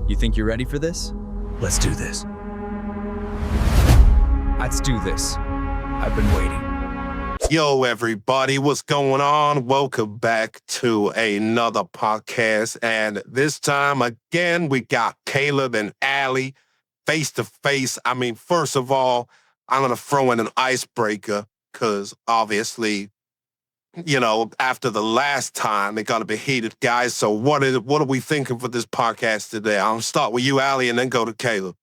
You think you're ready for this? Let's do this. Let's do this. I've been waiting. Yo, everybody, what's going on? Welcome back to another podcast. And this time, again, we got Caleb and Allie face to face. I mean, first of all, I'm going to throw in an icebreaker because obviously, after the last time, they're going to be heated, guys. So what are we thinking for this podcast today? I'll start with you, Allie, and then go to Caleb.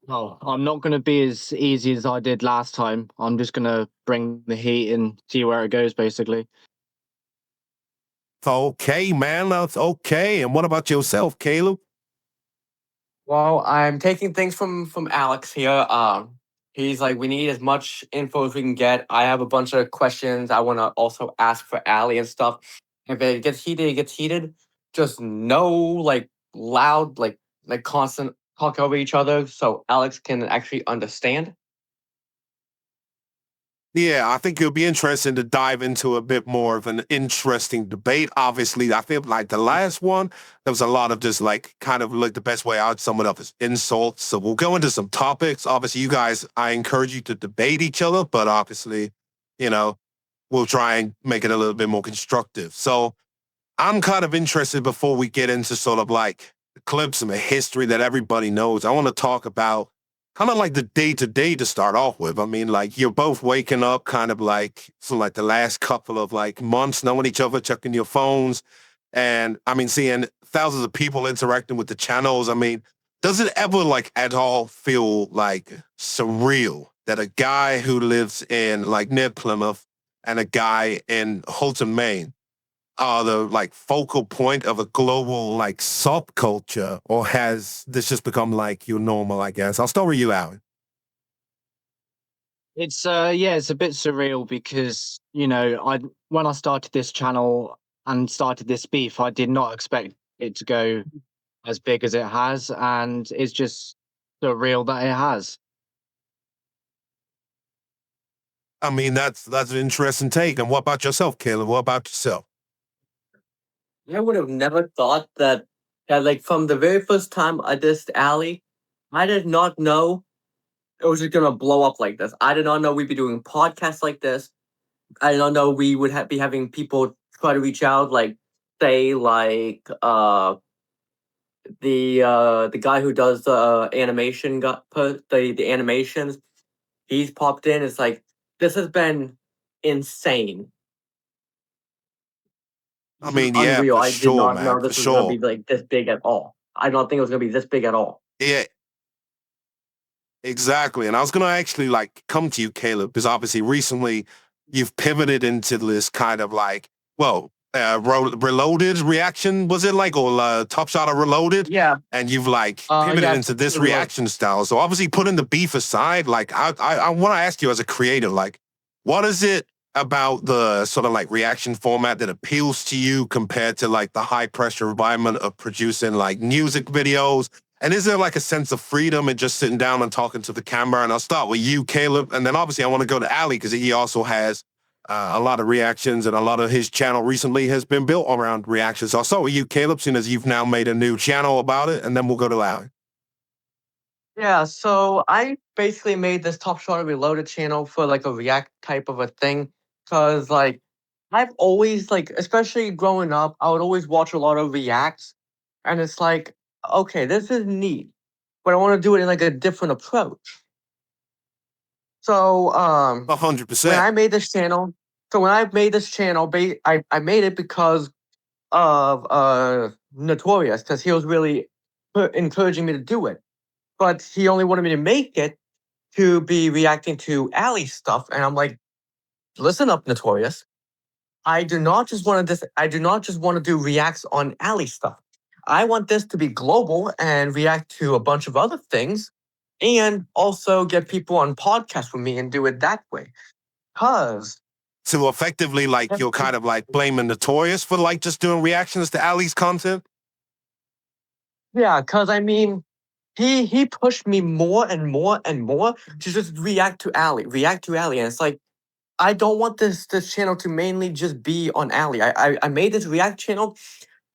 Oh, I'm not going to be as easy as I did last time. I'm just going to bring the heat and see where it goes, basically. Okay, man, that's okay. And what about yourself, Caleb? Well, I'm taking things from Alex here. He's like, we need as much info as we can get. I have a bunch of questions I want to also ask for Allie and stuff. If it gets heated, it gets heated. Just no loud, constant talk over each other, so Alex can actually understand. Yeah, I think it'll be interesting to dive into a bit more of an interesting debate. Obviously, I feel like the last one, there was a lot of just the best way I'd sum it up is insults. So we'll go into some topics. Obviously, you guys, I encourage you to debate each other, but obviously, we'll try and make it a little bit more constructive. So I'm kind of interested before we get into sort of like the clips and the history that everybody knows. I want to talk about kind of like the day-to-day to start off with. I mean, like, you're both waking up kind of like, for like the last couple of like months, knowing each other, checking your phones. And I mean, seeing thousands of people interacting with the channels. I mean, does it ever like at all feel like surreal that a guy who lives in like near Plymouth and a guy in Holton, Maine are the like focal point of a global like subculture, or has this just become like your normal, I guess? I'll start with you, Alan. It's it's a bit surreal because, when I started this channel and started this beef, I did not expect it to go as big as it has, and it's just surreal that it has. I mean, that's an interesting take. And what about yourself, Caleb? What about yourself? I would have never thought that like from the very first time I dissed Allie, I did not know it was just gonna blow up like this. I did not know we'd be doing podcasts like this. I did not know we would be having people try to reach out, like say like the guy who does the animation got put the animations. He's popped in. It's like this has been insane. I mean, yeah, Unreal. for I did sure, not man, know for this was gonna sure. be like this big at all. I did not think it was gonna be this big at all. Yeah, exactly. And I was going to actually like come to you, Caleb, because obviously recently you've pivoted into this kind of like, reloaded reaction, was it like, or Top Shot or Reloaded? Yeah. And you've like pivoted Yeah, into this Reloaded. reaction style. So obviously putting the beef aside, like I want to ask you as a creator, like, what is it about the sort of like reaction format that appeals to you compared to like the high pressure environment of producing like music videos? And is there like a sense of freedom in just sitting down and talking to the camera? And I'll start with you, Caleb. And then obviously I want to go to Ali because he also has a lot of reactions, and a lot of his channel recently has been built around reactions. So I'll start with you, Caleb, seeing as you've now made a new channel about it, and then we'll go to Ali. Yeah, so I basically made this Top Shot Reloaded channel for like a react type of a thing. Cause like I've always like, especially growing up, I would always watch a lot of reacts. And it's like, okay, this is neat, but I want to do it in like a different approach. So 100%. when I made this channel, I made it because of Notorious, because he was really encouraging me to do it. But he only wanted me to make it to be reacting to Ali stuff, and I'm like, listen up, Notorious. I do not just want to do reacts on Ali stuff. I want this to be global and react to a bunch of other things, and also get people on podcasts with me and do it that way. Cause So effectively, like, you're kind of like blaming Notorious for like just doing reactions to Ali's content? yeah, cause I mean, he pushed me more and more and more to just react to Ali, and it's like, I don't want this channel to mainly just be on Ali. I made this react channel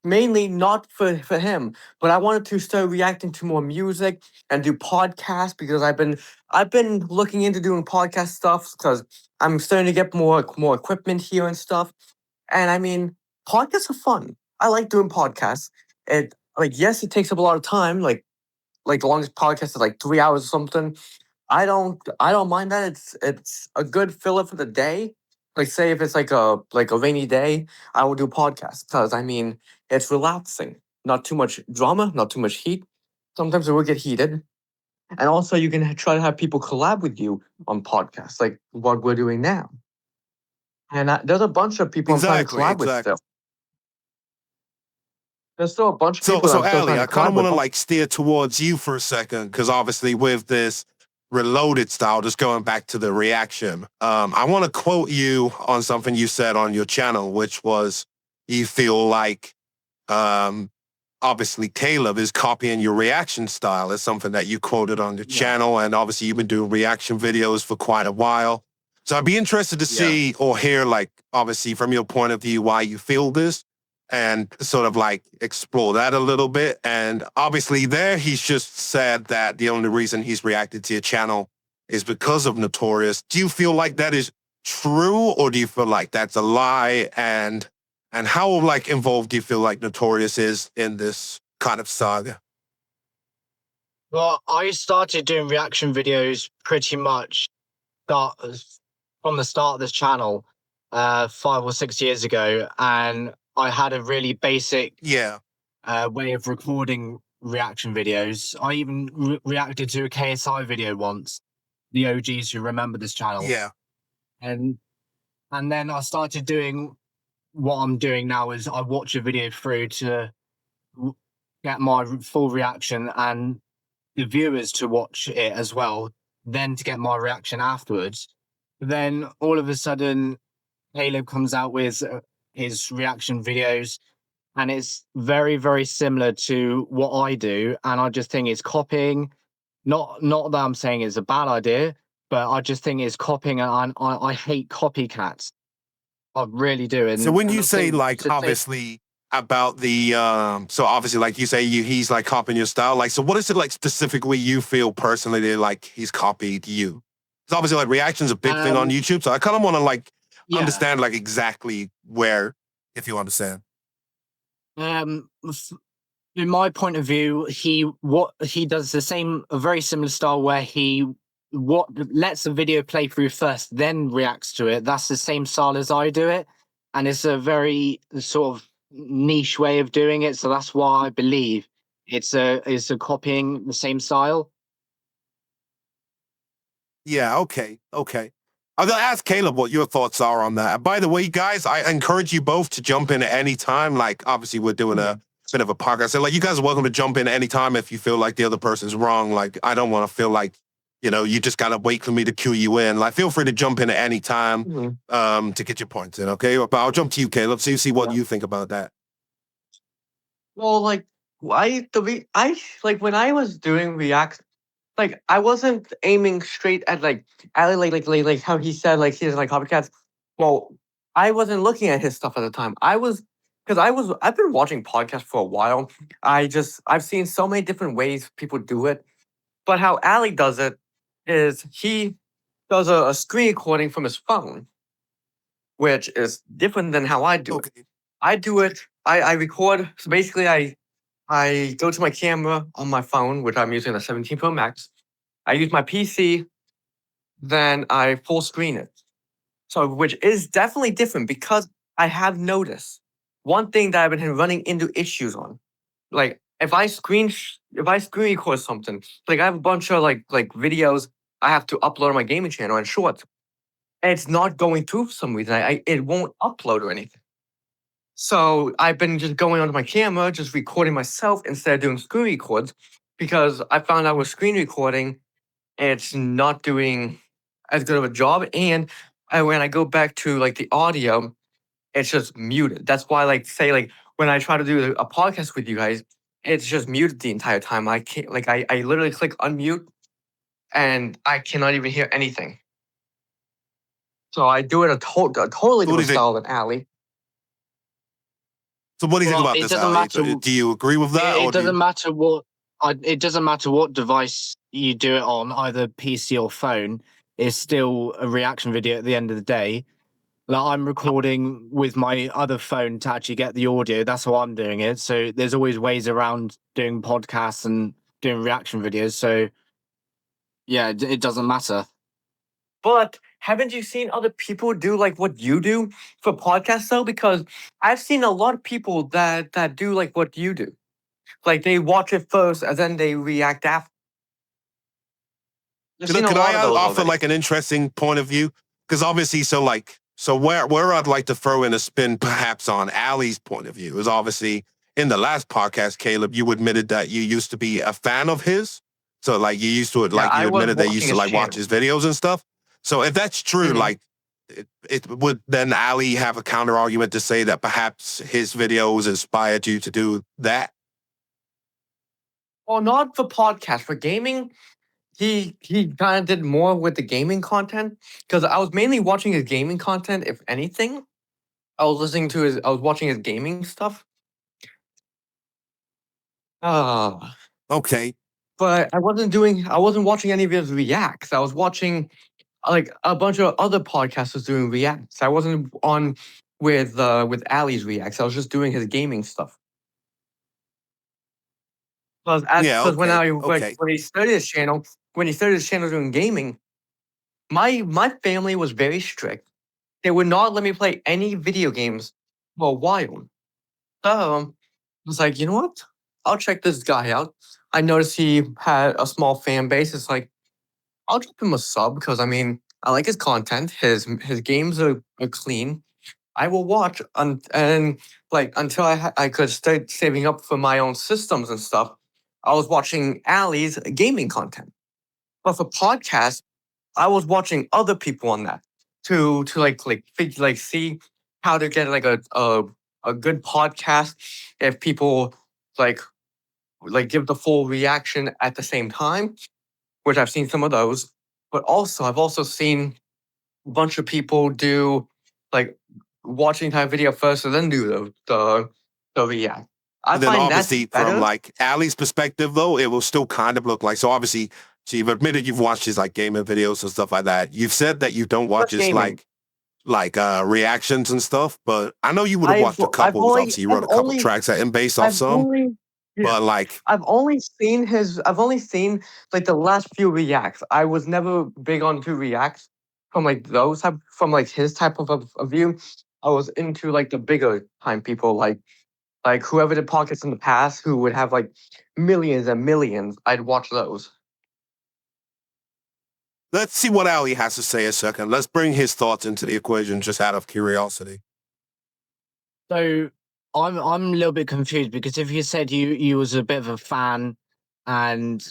mainly not for him, but I wanted to start reacting to more music and do podcasts because I've been looking into doing podcast stuff because I'm starting to get more equipment here and stuff. And I mean, podcasts are fun. I like doing podcasts. It like yes, it takes up a lot of time. Like the longest podcast is like 3 hours or something. I don't mind that. It's a good filler for the day. Like say if it's like a rainy day, I will do podcasts because I mean it's relaxing. Not too much drama, not too much heat. Sometimes it will get heated. And also you can try to have people collab with you on podcasts, like what we're doing now. And there's a bunch of people I'm trying to Exactly, collab with exactly. still. There's still a bunch of So, people that so I'm still Ali, trying I to kind collab of with. want to like steer towards you for a second, because obviously with this reloaded style, just going back to the reaction, I want to quote you on something you said on your channel, which was you feel like um, obviously Caleb is copying your reaction style. It's something that you quoted on your Yeah. channel, and obviously you've been doing reaction videos for quite a while. So I'd be interested to Yeah. see or hear, like, obviously from your point of view, why you feel this and sort of like explore that a little bit. And obviously there he's just said that the only reason he's reacted to your channel is because of Notorious. Do you feel like that is true, or do you feel like that's a lie? And how like involved do you feel like Notorious is in this kind of saga? Well, I started doing reaction videos pretty much start from the start of this channel 5 or 6 years ago, and I had a really basic Yeah, way of recording reaction videos. I even reacted to a KSI video once, the OGs who remember this channel, yeah. and then I started doing what I'm doing now is I watch a video through to get my full reaction and the viewers to watch it as well, then to get my reaction afterwards. Then all of a sudden, Caleb comes out with his reaction videos, and it's very, very similar to what I do. And I just think it's copying. Not that I'm saying it's a bad idea, but I just think it's copying, and I hate copycats. I really do. So And when you I say think like to take obviously about the so obviously like you say he's like copying your style, like so what is it like specifically you feel personally that like he's copied you? It's obviously like reaction's a big thing on um YouTube, so I kind of want to like yeah. understand like exactly where, if you understand. F- in my point of view, what he does the same, a very similar style where he what lets the video play through first, then reacts to it. That's the same style as I do it, and it's a very sort of niche way of doing it. So that's why I believe it's a copying the same style. Yeah, okay, okay. I'll ask Caleb what your thoughts are on that. By the way, guys, I encourage you both to jump in at any time. Like, obviously, we're doing a bit of a podcast. So, like, you guys are welcome to jump in at any time if you feel like the other person's wrong. Like, I don't want to feel like, you know, you just gotta wait for me to cue you in. Like, feel free to jump in at any time Mhm. to get your points in, okay? But I'll jump to you, Caleb, so you see what Yeah. you think about that. Well, like I like when I was doing react, like I wasn't aiming straight at like Ali, like how he said like he doesn't like copycats. Well, I wasn't looking at his stuff at the time. I was because I've been watching podcasts for a while. I've seen so many different ways people do it, but how Ali does it is he does a screen recording from his phone, which is different than how I do it. Okay. I do it. I record. So basically, I go to my camera on my phone, which I'm using a 17 Pro Max. I use my PC, then I full screen it. So, which is definitely different because I have noticed one thing that I've been running into issues on. Like if I screen record something, like I have a bunch of like videos I have to upload on my gaming channel and shorts. And it's not going through for some reason. It won't upload or anything. So I've been just going onto my camera, just recording myself instead of doing screen records, because I found out with screen recording, it's not doing as good of a job. And when I go back to like the audio, it's just muted. That's why, like, say, like when I try to do a podcast with you guys, it's just muted the entire time. I can't, like, I literally click unmute and I cannot even hear anything. So I do it a totally So what do different you think? style than Ali. So what do you think Well, about it this, doesn't Ali? matter. Do you agree with that, It or do doesn't you? matter what. It doesn't matter what device you do it on, either PC or phone. It's still a reaction video at the end of the day. Like I'm recording with my other phone to actually get the audio. That's how I'm doing it. So there's always ways around doing podcasts and doing reaction videos. So yeah, it doesn't matter. But haven't you seen other people do like what you do for podcasts though? Because I've seen a lot of people that do like what you do. Like they watch it first and then they react after. I've seen a Could lot I of those offer already. like an interesting point of view? Because obviously, so where I'd like to throw in a spin, perhaps on Ali's point of view, is obviously in the last podcast, Caleb, you admitted that you used to be a fan of his. So like you used to Yeah, like I you was admitted that you used watching to his like watch channel. his videos and stuff. So if that's true, Mhm. like it would then Ali have a counter argument to say that perhaps his videos inspired you to do that? Well, not for podcast, for gaming. He kind of did more with the gaming content because I was mainly watching his gaming content. If anything, I was watching his gaming stuff. Uh, Okay. but I wasn't watching any of his reacts. I was watching like a bunch of other podcasters doing reacts. I wasn't on with Ali's reacts. I was just doing his gaming stuff. Yeah, Because okay. Okay. when he started his channel doing gaming, my family was very strict. They would not let me play any video games for a while. So I was like, you know what? I'll check this guy out. I noticed he had a small fan base. It's like I'll drop him a sub because I mean I like his content. His games are clean. I will watch and like until I could start saving up for my own systems and stuff. I was watching Ali's gaming content, but for podcasts, I was watching other people on that to see how to get like a good podcast if people like give the full reaction at the same time, which I've seen some of those. But also I've also seen a bunch of people do like watching that video first and then do the react. I But then find that's obviously from better. like Ali's perspective though, it will still kind of look like so obviously so you've admitted you've watched his like gaming videos and stuff like that. You've said that you don't watch Just his gaming. reactions and stuff, but I know you would have watched a couple because obviously you wrote a couple tracks at him based off I've some. only yeah. But like I've only seen like the last few reacts. I was never big on to reacts from like from like his type of a view. I was into like the bigger time people like whoever did pockets in the past who would have like millions and millions. I'd watch those. let's see what Ali has to say a second. Let's bring his thoughts into the equation just out of curiosity. So I'm a little bit confused because if you said you was a bit of a fan and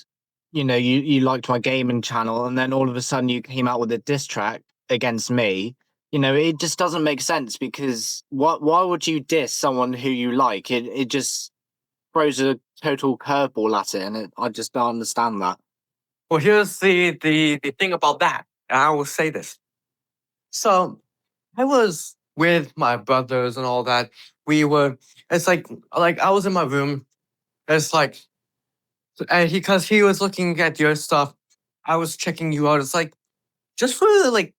you liked my gaming channel and then all of a sudden you came out with a diss track against me, it just doesn't make sense because why would you diss someone who you like? It just throws a total curveball at it, and I just don't understand that. Well, here's the thing about that. And I will say this. So I was with my brothers and all that. We were. It's like I was in my room. It's like, and because he was looking at your stuff, I was checking you out. It's like just for like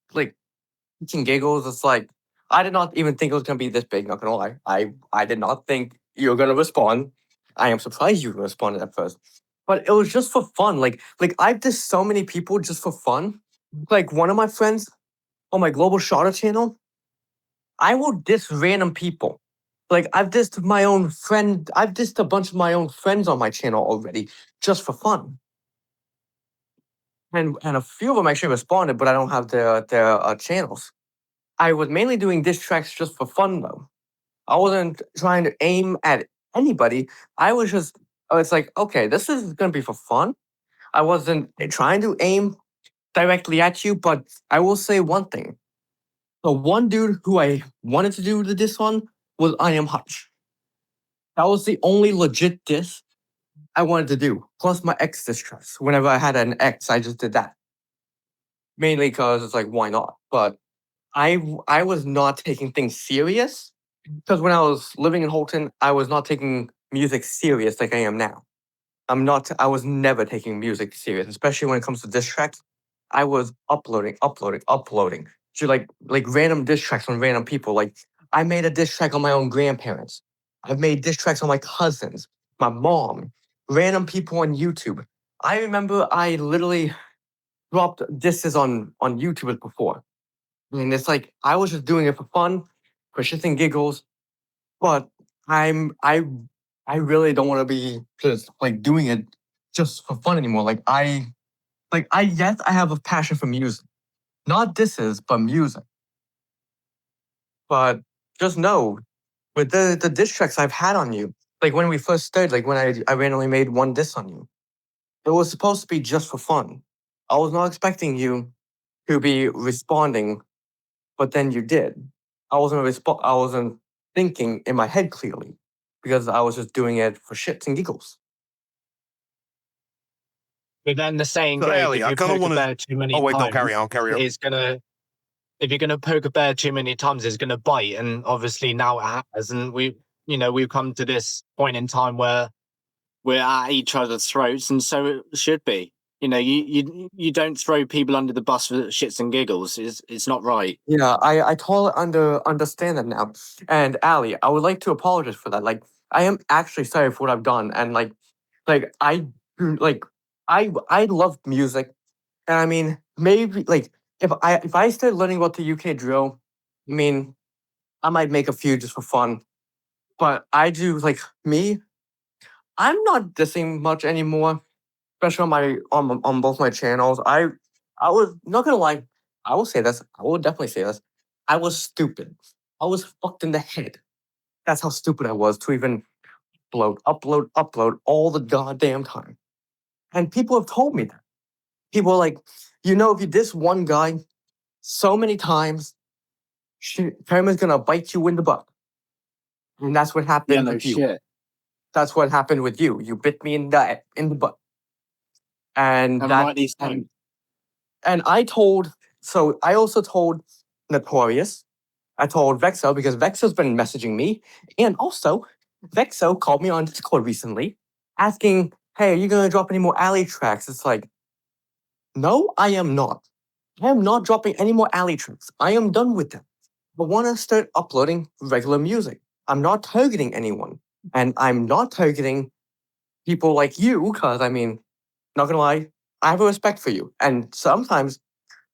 and giggles. It's like I did not even think it was gonna be this big. Not gonna lie, I did not think you were gonna respond. I am surprised you responded at first, but it was just for fun. Like I've dissed so many people just for fun. Like one of my friends on my Global Shotter channel, I will diss random people. Like I've dissed my own friend. I've dissed a bunch of my own friends on my channel already just for fun. And a few of them actually responded, but I don't have their channels. I was mainly doing diss tracks just for fun though. I wasn't trying to aim at anybody. I was like, okay, this is gonna be for fun. I wasn't trying to aim directly at you, but I will say one thing. The one dude who I wanted to do the diss on was I Am Hutch. That was the only legit diss I wanted to do. Plus my ex diss tracks. Whenever I had an ex, I just did that. Mainly because it's like, why not? But I was not taking things serious because when I was living in Holton, I was not taking music serious like I am now. I was never taking music serious, especially when it comes to diss tracks. I was uploading to like random diss tracks on random people. Like I made a diss track on my own grandparents. I've made diss tracks on my cousins, my mom, random people on YouTube. I remember I literally dropped disses on YouTube before. And it's like I was just doing it for fun, for shits and giggles. But I'm I really don't want to be just like doing it just for fun anymore. Like I yes, I have a passion for music. Not disses, but music. But just know with the diss tracks I've had on you, like when we first started, like when I randomly made one diss on you, it was supposed to be just for fun. I was not expecting you to be responding, but then you did. I wasn't thinking in my head clearly because I was just doing it for shits and giggles. But then the saying So, goes, Ellie, if I you kind of poke a want to. bear too Oh many wait, no, times, carry on, carry on. it's gonna. If you're gonna poke a bear too many times, it's gonna bite. And obviously now it has. And we've come to this point in time where we're at each other's throats, and so it should be. You don't throw people under the bus for shits and giggles. It's not right. Yeah, I totally understand that now. And Ali, I would like to apologize for that. Like, I am actually sorry for what I've done. And like like I love music, and I mean maybe like if I start learning about the UK drill, I mean I might make a few just for fun. But I do like me. I'm not dissing much anymore, especially on both my channels. I was not gonna lie. I will say this. I will definitely say this. I was stupid. I was fucked in the head. That's how stupid I was to even upload all the goddamn time. And people have told me that. People are like, if you diss one guy so many times, karma's gonna bite you in the butt. And that's what Yeah, happened no with you. shit. That's what happened with you. You bit me in the butt. And And that rightly so. and I also told Notorious. I told Vexo because Vexo's been messaging me. And also, Vexo called me on Discord recently asking, hey, are you gonna drop any more alley tracks? It's like, no, I am not. I am not dropping any more alley tracks. I am done with them. I wanna start uploading regular music. I'm not targeting anyone. And I'm not targeting people like you, because I mean, not gonna lie, I have a respect for you. And sometimes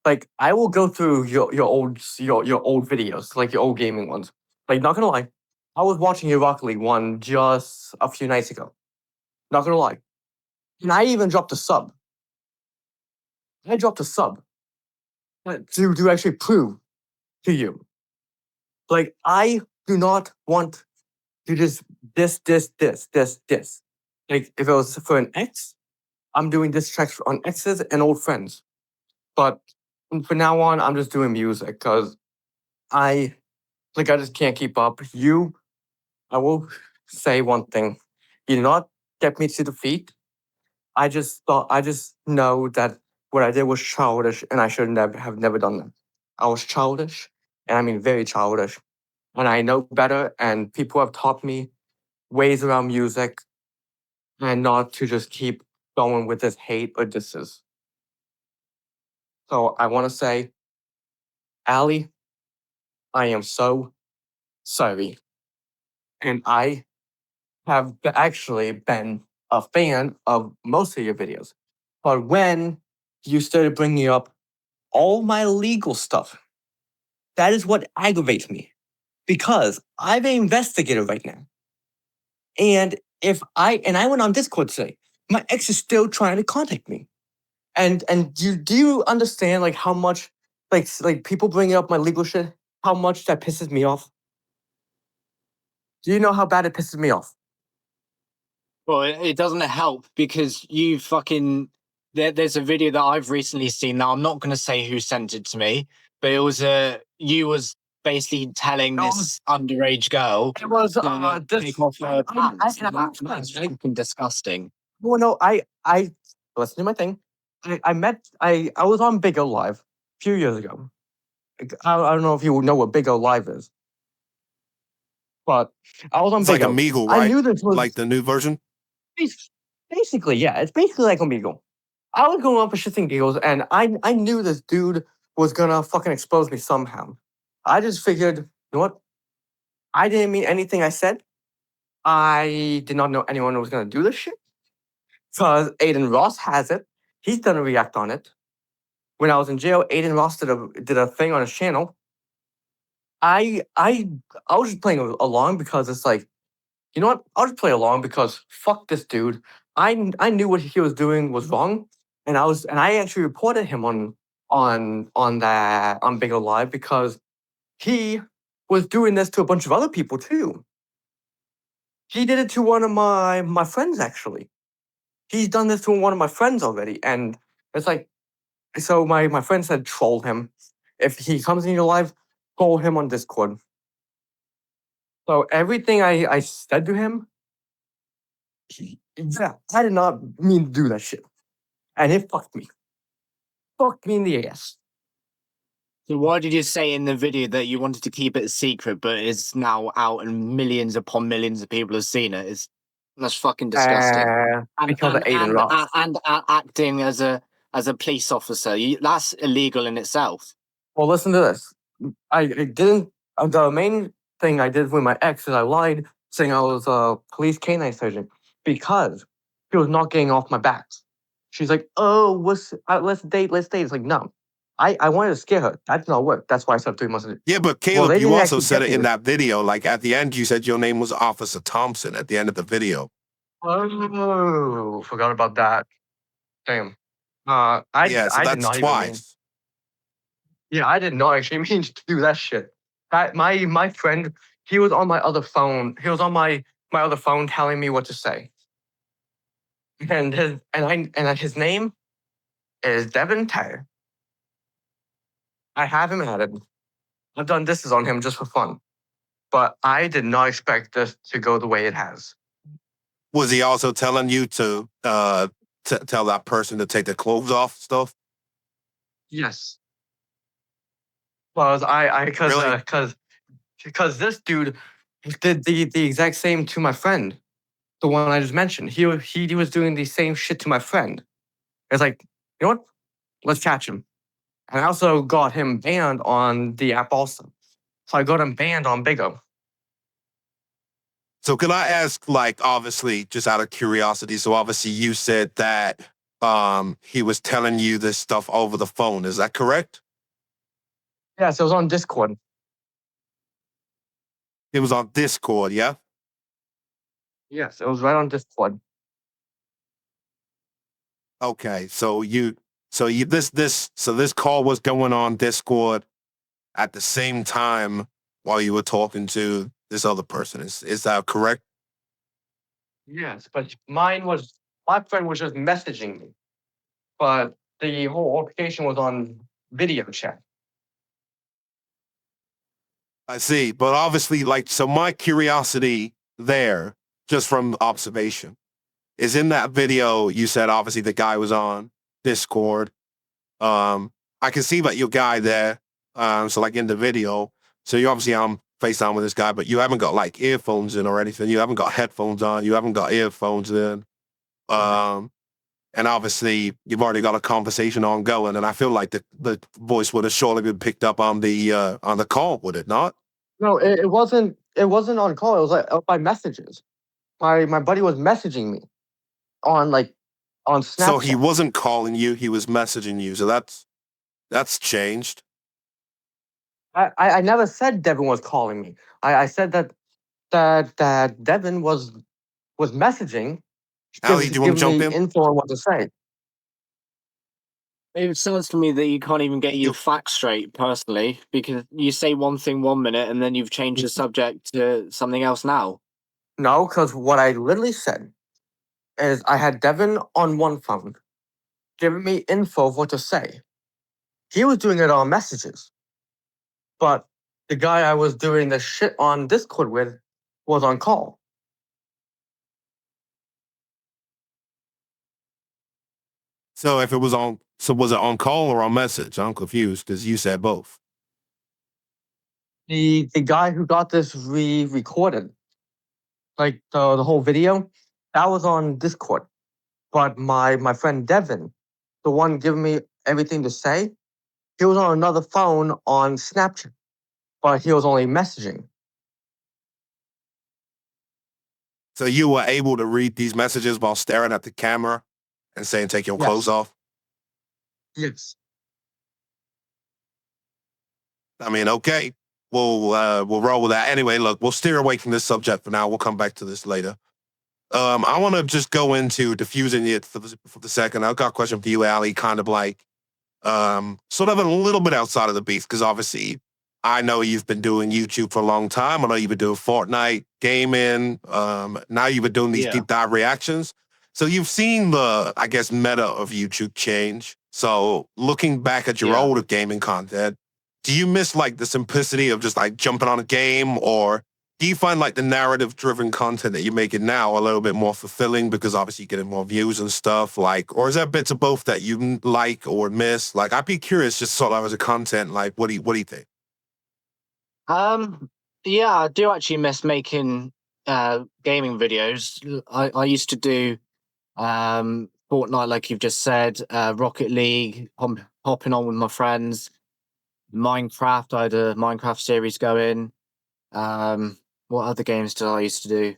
like I will go through your old videos, like your old gaming ones. Like not gonna lie, I was watching your Rocket League one just a few nights ago. Not gonna lie, and I even dropped a sub. I dropped a sub to actually prove to you, like I do not want to just this. Like if it was for an ex, I'm doing this tracks on exes and old friends. But from now on, I'm just doing music because I I just can't keep up. I will say one thing. You did not get me to defeat. I just know that what I did was childish and I should never done that. I was childish, and I mean very childish. And I know better, and people have taught me ways around music and not to just keep going with this hate or disses. So I want to say, Ali, I am so sorry. And I have actually been a fan of most of your videos. But when you started bringing up all my legal stuff, that is what aggravates me because I'm an investigator right now. And I went on Discord today, my ex is still trying to contact me. And do you understand like how much like people bringing up my legal shit, how much that pisses me off? Do you know how bad it pisses me off? Well, it doesn't help because you fucking. There's a video that I've recently seen. Now I'm not going to say who sent it to me, but it was you was basically telling No, this underage girl it was to this. take off her pants. I That's fucking disgusting. Well, no, I listen to my thing. I was on Big O Live a few years ago. I don't know if you know what Big O Live is. But I was on It's like Bigo. Omegle, I right? knew this was Like the new version. basically, yeah, it's basically like Omegle. I was going on for shits and giggles, and I knew this dude was gonna fucking expose me somehow. I just figured, you know what? I didn't mean anything I said. I did not know anyone was gonna do this shit. Because Aiden Ross has it. He's done a react on it. When I was in jail, Aiden Ross did a thing on his channel. I I I was just playing along because it's like, you know what? I'll just play along because fuck this dude. I knew what he was doing was wrong, and I actually reported him on Big O Live because he was doing this to a bunch of other people too. He did it to one of my friends actually. He's done this to one of my friends already, and it's like, so my friend said troll him. If he comes in your live, troll him on Discord. So everything I said to him, yeah, I did not mean to do that shit. And it fucked me. Fucked me in the ass. So why did you say in the video that you wanted to keep it a secret, but it's now out and millions upon millions of people have seen it? That's fucking disgusting. Because of Aiden Ross. Acting as a police officer, that's illegal in itself. Well, listen to this. I didn't. The main thing I did with my ex is I lied, saying I was a police canine surgeon because he was not getting off my back. She's like, "Oh, let's date, let's date." It's like, no, I wanted to scare her. That did not work. That's why I said 3 months. Yeah, but Well, Caleb, they you didn't also actually said get it me. in that video. Like at the end, you said your name was Officer Thompson at the end of the video. Oh, forgot about that. Damn. Yeah, so I did that's not even mean. twice. Yeah, I did not actually mean to do that shit. My friend, he was on my other phone. He was on my other phone telling me what to say. His name is Devin Taylor. I have him added. I've done disses on him just for fun. But I did not expect this to go the way it has. Was he also telling you to tell that person to take their clothes off stuff? Yes. Because Really? because this dude did the exact same to my friend, the one I just mentioned. He was doing the same shit to my friend. It's like, you know what? Let's catch him. And I also got him banned on the app also. So I got him banned on Bigo. So can I ask, like, obviously, just out of curiosity, so obviously you said that he was telling you this stuff over the phone. Is that correct? Yes, it was on Discord. It was on Discord, yeah? Yes, it was right on Discord. Okay, so this call was going on Discord at the same time while you were talking to this other person. Is that correct? Yes, but my friend was just messaging me. But the whole altercation was on video chat. I see. But obviously, like, so my curiosity there, just from observation, is in that video you said obviously the guy was on Discord. I can see that your guy there. So like in the video, so you obviously on FaceTime with this guy, but you haven't got like earphones in or anything. You haven't got headphones on. You haven't got earphones in. And obviously you've already got a conversation ongoing. And I feel like the voice would have surely been picked up on the call, would it not? No, it wasn't. It wasn't on call. It was like by messages. My buddy was messaging me on on Snapchat. So he wasn't calling you; he was messaging you. So that's changed. I never said Devin was calling me. I said that Devin was messaging, Ali, do you want to giving jump me in? info on what to say. It sounds to me that you can't even get your facts straight personally, because you say one thing 1 minute and then you've changed the subject to something else now. No, because what I literally said is I had Devin on one phone, giving me info of what to say. He was doing it on messages. But the guy I was doing the shit on Discord with was on call. So if it was on, so was it on call or on message? I'm confused because you said both. The guy who got this recorded, like the whole video, that was on Discord. But my friend Devin, the one giving me everything to say, he was on another phone on Snapchat, but he was only messaging. So you were able to read these messages while staring at the camera and saying, "Take your Yes. clothes off." Yes. I mean, okay, we'll roll with that. Anyway, look, we'll steer away from this subject for now. We'll come back to this later. I want to just go into diffusing it for the second. I've got a question for you, Ali, kind of like sort of a little bit outside of the beef, because obviously I know you've been doing YouTube for a long time. I know you've been doing Fortnite gaming. Now you've been doing these Yeah. deep dive reactions. So you've seen the, I guess, meta of YouTube change. So looking back at your Yeah. older gaming content, do you miss like the simplicity of just like jumping on a game, or do you find like the narrative driven content that you're making now a little bit more fulfilling because obviously you're getting more views and stuff, like, or is there bits of both that you like or miss? Like, I'd be curious just sort of as a content, like, what do you think? Yeah, I do actually miss making gaming videos. I used to do Fortnite, like you've just said, Rocket League, hopping on with my friends, Minecraft. I had a Minecraft series going. What other games did I used to do?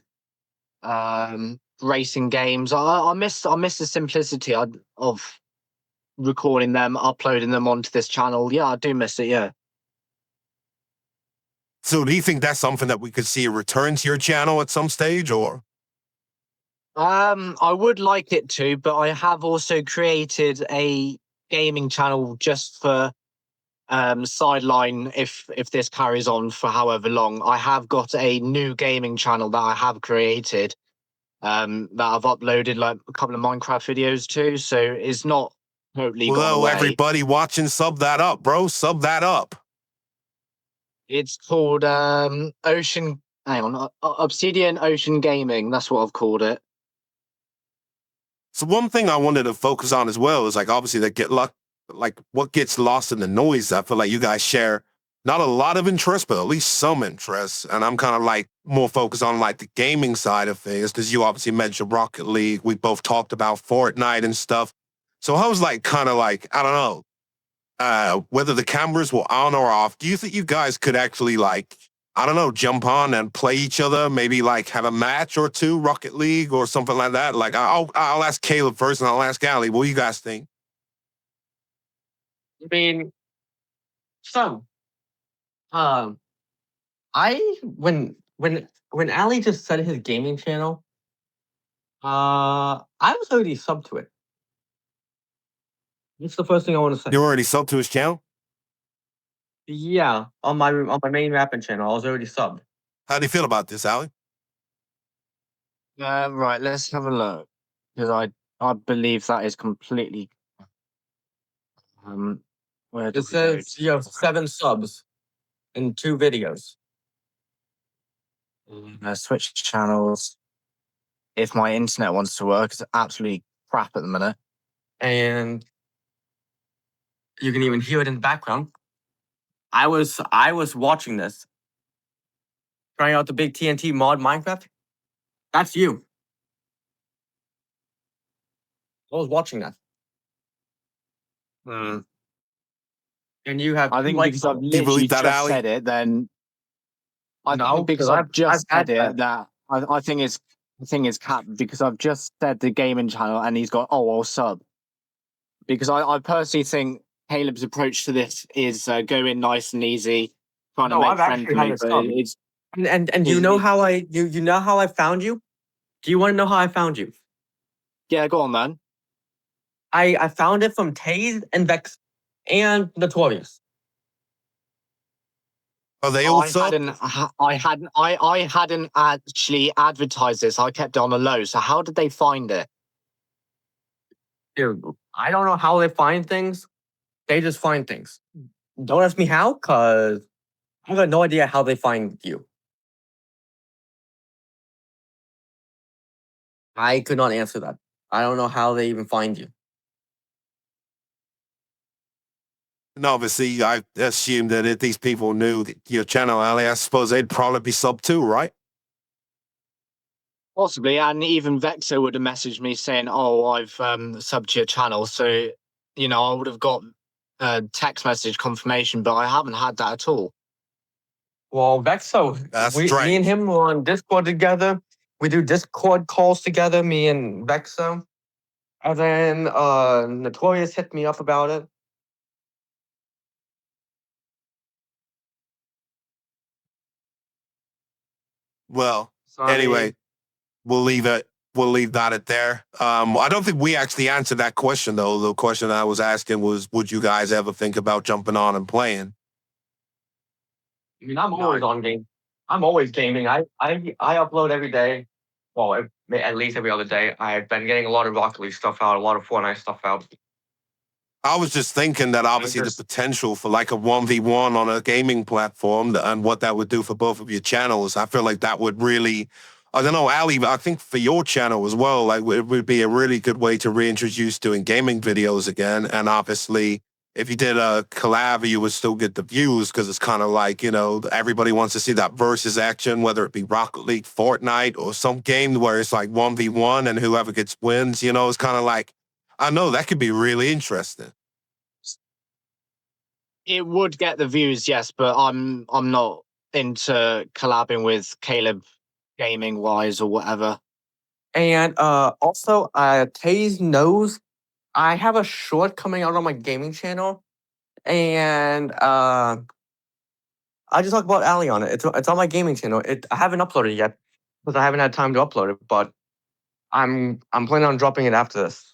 Racing games. I miss the simplicity of recording them, uploading them onto this channel. Yeah, I do miss it. Yeah. So do you think that's something that we could see a return to your channel at some stage, or? I would like it to, but I have also created a gaming channel just for sideline if this carries on for however long. I have got a new gaming channel that I have created that I've uploaded like a couple of Minecraft videos to, so it's not totally gone Well, away. everybody watching, sub that up, bro. Sub that up. It's called Ocean. Hang on, Obsidian Ocean Gaming. That's what I've called it. So one thing I wanted to focus on as well is like obviously like what gets lost in the noise. I feel like you guys share not a lot of interest, but at least some interest. And I'm kind of like more focused on like the gaming side of things, because you obviously mentioned Rocket League. We both talked about Fortnite and stuff. So I was like kind of like, I don't know, whether the cameras were on or off. Do you think you guys could actually like, I don't know, jump on and play each other? Maybe like have a match or two, Rocket League or something like that. Like I'll ask Caleb first, and I'll ask Ali. What do you guys think? I mean, so I when Ali just said his gaming channel, I was already subbed to it. That's the first thing I want to say. You're already subbed to his channel. Yeah, on my main rapping channel, I was already subbed. How do you feel about this, Ali? Right, let's have a look, because I believe that is completely where It did we go says you have 7 subs in 2 videos. Switch channels. If my internet wants to work, it's absolutely crap at the minute. And you can even hear it in the background. I was watching this, trying out the big TNT mod Minecraft. That's you. I was watching that, and you have I 2 think likes because on I've it. you literally believe that, just Ali? said it, then I No, think because 'cause I've just had said it that. that I think it's cap because I've just said the gaming channel and he's got, oh, I'll sub. Because I personally think Caleb's approach to this is go in nice and easy, trying to No, make I've friends actually with had me, a but sub. it's And you know how you know how I found you? Do you want to know how I found you? yeah, go on, man. I found it from Taze and Vex and Notorious. Are they all I subbed? hadn't actually advertised this. I kept it on the low. So how did they find it? Dude, I don't know how they find things. They just find things. Don't ask me how, cause I got no idea how they find you. I could not answer that. I don't know how they even find you. And obviously, I assume that if these people knew your channel, Ali, I suppose they'd probably be sub too, right? Possibly, and even Vexo would have messaged me saying, "Oh, I've subbed to your channel." So, you know, I would have got a text message confirmation, but I haven't had that at all. Well, Vexo, That's me and strange. him were on Discord together. We do Discord calls together, me and Vexo. And then Notorious hit me up about it. Well, So I anyway, mean, we'll leave it. We'll leave that at there. I don't think we actually answered that question though. The question I was asking was, would you guys ever think about jumping on and playing? I'm always on game. I'm always gaming. I upload every day. Well, at least every other day. I've been getting a lot of Rocket League stuff out, a lot of Fortnite stuff out. I was just thinking that obviously the potential for like a 1v1 on a gaming platform and what that would do for both of your channels, I feel like that would really, I don't know, Ali, but I think for your channel as well, like it would be a really good way to reintroduce doing gaming videos again. And obviously, if you did a collab, you would still get the views because it's kind of like, you know, everybody wants to see that versus action, whether it be Rocket League, Fortnite, or some game where it's like 1v1 and whoever gets wins, you know, it's kind of like, I know that could be really interesting. It would get the views, yes, but I'm not into collabing with Caleb gaming wise or whatever. And also, Taze knows I have a short coming out on my gaming channel, and I just talk about Ali on it. It's on my gaming channel. I haven't uploaded it yet because I haven't had time to upload it, but I'm planning on dropping it after this.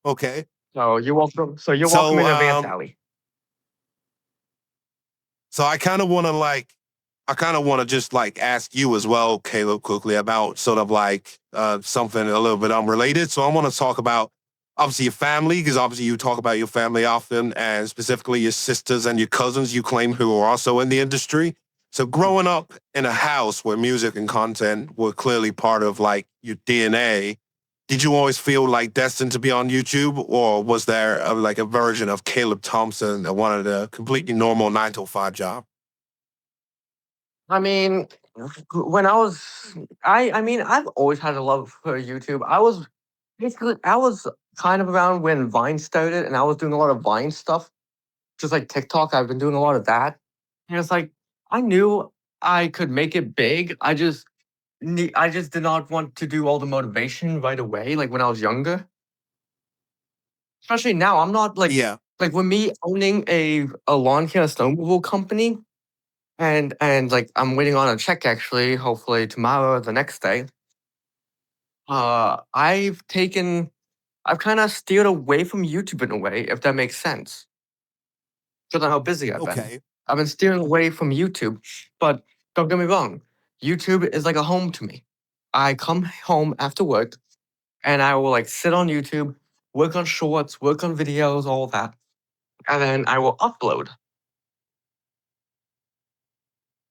Okay. So you're welcome. So you're welcome So, in advance, Ali. so I kind of want to just like ask you as well, Caleb, quickly about sort of like something a little bit unrelated. So I want to talk about obviously your family, because obviously you talk about your family often, and specifically your sisters and your cousins you claim who are also in the industry. So growing up in a house where music and content were clearly part of like your DNA, did you always feel like destined to be on YouTube, or was there like a version of Caleb Thompson that wanted a completely normal 9 to 5 job? I mean, when I mean, I've always had a love for YouTube. I was kind of around when Vine started, and I was doing a lot of Vine stuff, just like TikTok. I've been doing a lot of that, and it's like I knew I could make it big. I just did not want to do all the motivation right away, like when I was younger. Especially now, I'm not Yeah. like with me owning a lawn care snow removal company, and like I'm waiting on a check actually, hopefully tomorrow or the next day. I've kind of steered away from YouTube in a way, if that makes sense. Because of how busy I've been. Okay. I've been steering away from YouTube, but don't get me wrong, YouTube is like a home to me. I come home after work and I will like sit on YouTube, work on shorts, work on videos, all that, and then I will upload.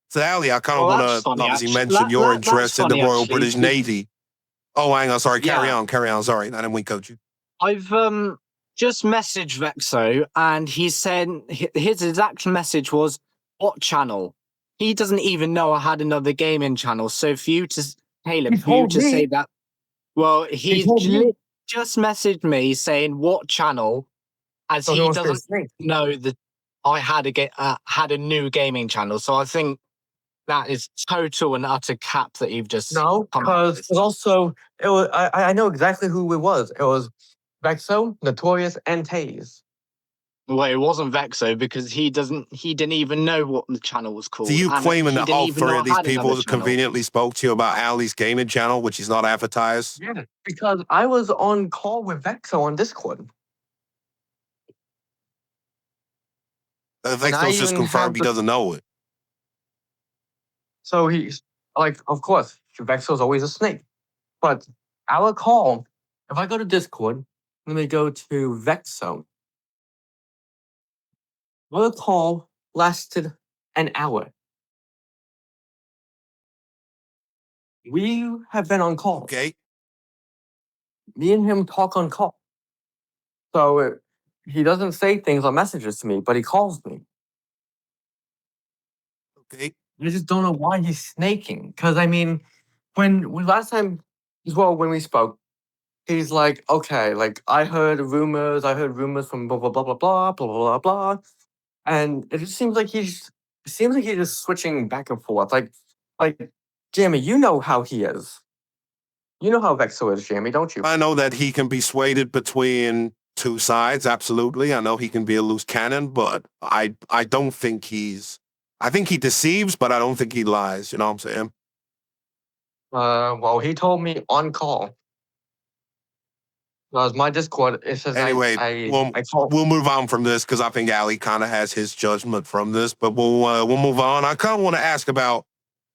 So, Ali, I kind of Well, want that's to funny. obviously Actually, mention your that's interest in the funny Royal actually. British Navy. Oh, hang on. Sorry. Carry Yeah, on. Carry on. Sorry. I didn't wink coach you. I've just messaged Vexo, and he said his exact message was, "What channel?" He doesn't even know I had another gaming channel. So for you to, Caleb, He for you told to say me. that, well, He told me. just messaged me saying what channel, as So he he wants to doesn't snake. know that I had a new gaming channel. So I think that is total and utter cap that you've just No, come up because with. also it was I know exactly who it was. It was Vexo, Notorious, and Taze. Well, it wasn't Vexo because he didn't even know what the channel was So called, you and claiming he that didn't all even three know of I these had another people channel. conveniently spoke to you about Ali's gaming channel, which is not advertised? Yeah, because I was on call with Vexo on Discord, and I Vexo's just even confirmed have he the. doesn't know it. So he's like, of course, Vexo's always a snake. But our call, if I go to Discord, let me go to Vexo. Our call lasted an hour. We have been on call. Okay. Me and him talk on call. So he doesn't say things on messages to me, but he calls me. Okay. I just don't know why he's snaking. Because I mean, when last time as well when we spoke, he's like, okay, like I heard rumors from blah blah blah blah blah blah blah blah, and it just seems like he's just switching back and forth. Like Jamie, you know how he is. You know how Vexo is, Jamie, don't you? I know that he can be swayed between two sides. Absolutely, I know he can be a loose cannon, but I don't think he's. I think he deceives, but I don't think he lies. You know what I'm saying? Well, he told me on call. Because my Discord, it says Anyway, I told. we'll move on from this because I think Ali kind of has his judgment from this, but we'll move on. I kind of want to ask about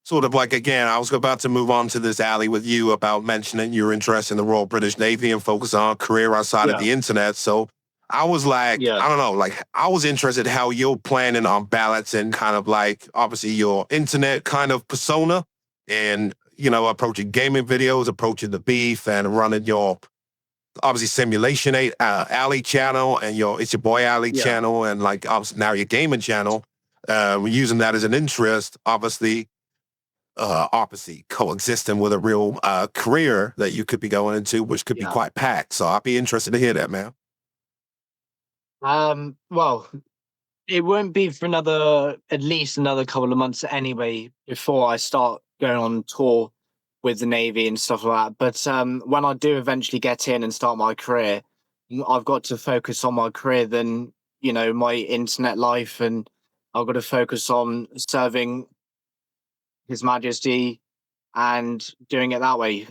sort of like again, I was about to move on to this Ali with you about mentioning your interest in the Royal British Navy and focus on career outside of Yeah. the internet. So I was like, Yeah. I don't know, like I was interested how you're planning on balancing kind of like obviously your internet kind of persona and approaching gaming videos, approaching the beef, and running your obviously Simulation 8 Alley channel and it's your boy Alley Yeah. channel and like obviously now your gaming channel. We're using that as an interest, obviously obviously coexisting with a real career that you could be going into, which could be Yeah. quite packed. So I'd be interested to hear that, man. Well, it won't be for at least another couple of months anyway before I start going on tour with the Navy and stuff like that. But when I do eventually get in and start my career, I've got to focus on my career than my internet life, and I've got to focus on serving His Majesty and doing it that way.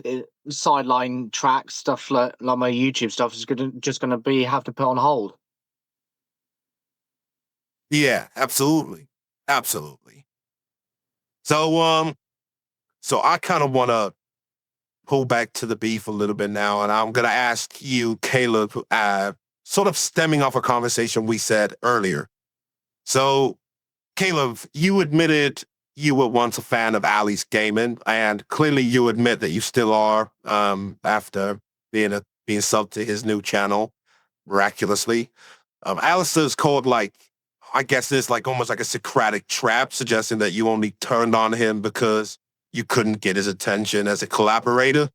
Sideline track stuff like my YouTube stuff is gonna be have to put on hold. Yeah, absolutely. Absolutely. So I kind of want to pull back to the beef a little bit now, and I'm going to ask you, Caleb, sort of stemming off a conversation we said earlier. So, Caleb, you admitted you were once a fan of Ali's gaming, and clearly you admit that you still are after being subbed to his new channel miraculously. Alistair's called I guess it's like almost like a Socratic trap, suggesting that you only turned on him because you couldn't get his attention as a collaborator.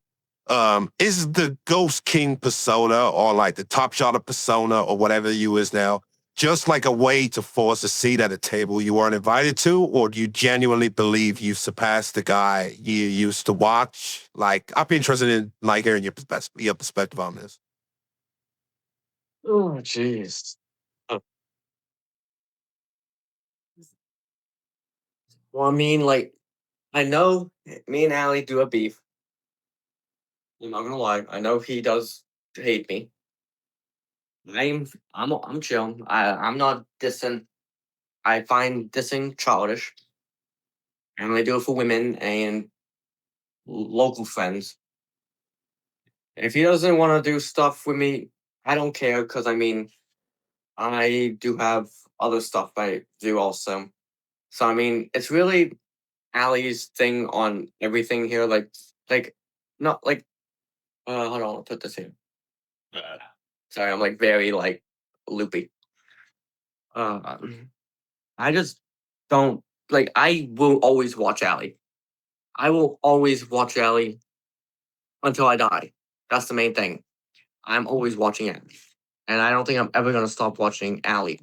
Is the Ghost King persona or like the Top Shotter persona or whatever you is now just like a way to force a seat at a table you weren't invited to, or do you genuinely believe you surpassed the guy you used to watch? Like, I'd be interested in like hearing your perspective on this. Oh, jeez. Well, I mean, like, I know me and Ali do a beef. I'm not gonna lie. I know he does hate me. I'm chill. I'm not dissing. I find dissing childish. I only do it for women and local friends. If he doesn't want to do stuff with me, I don't care because I mean, I do have other stuff I do also. So I mean, it's really Ali's thing on everything here. Like, not like. Hold on, I'll put this here. Sorry, I'm like very like loopy. Uh, I just don't like. I will always watch Ali. I will always watch Ali until I die. That's the main thing. I'm always watching Ali, and I don't think I'm ever gonna stop watching Ali,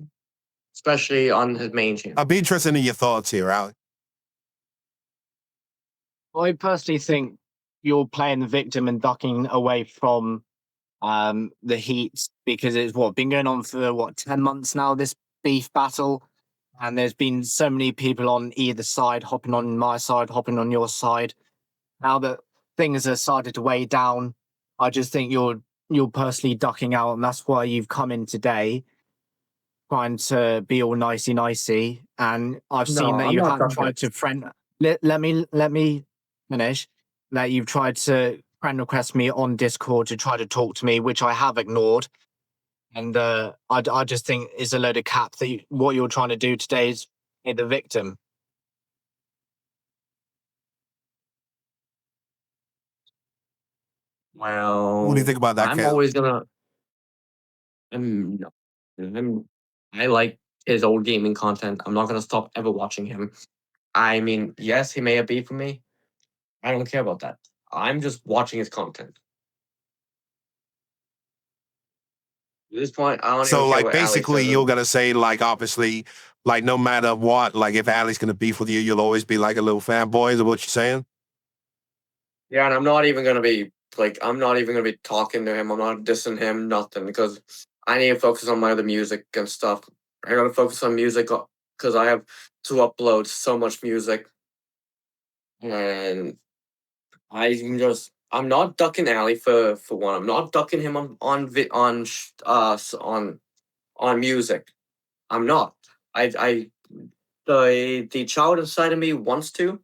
especially on his main channel. I'd be interested in your thoughts here, Ali. I personally think you're playing the victim and ducking away from the heat because it's been going on for 10 months now, this beef battle. And there's been so many people on either side, hopping on my side, hopping on your side. Now that things are started to weigh down, I just think you're personally ducking out, and that's why you've come in today, trying to be all nicey. And I've seen No, that I'm you not have ducking. tried to friend. Let me finish. That you've tried to friend request me on Discord to try to talk to me, which I have ignored. And I just think is a load of cap that what you're trying to do today is play the victim. Well, What do you think about that, I'm Caleb? always gonna. No. I like his old gaming content. I'm not gonna stop ever watching him. I mean, yes, he may have beef with me. I don't care about that. I'm just watching his content. At this point, I don't even So care like what Ali basically says. you're gonna say like obviously like no matter what, like if Allie's gonna beef with you, you'll always be like a little fanboy, is what you're saying? Yeah, and I'm not even gonna be I'm not even gonna be talking to him. I'm not dissing him, nothing, because I need to focus on my other music and stuff. I gotta focus on music because I have to upload so much music, and I'm not ducking Ali for one. I'm not ducking him on music. I'm not. I the child inside of me wants to,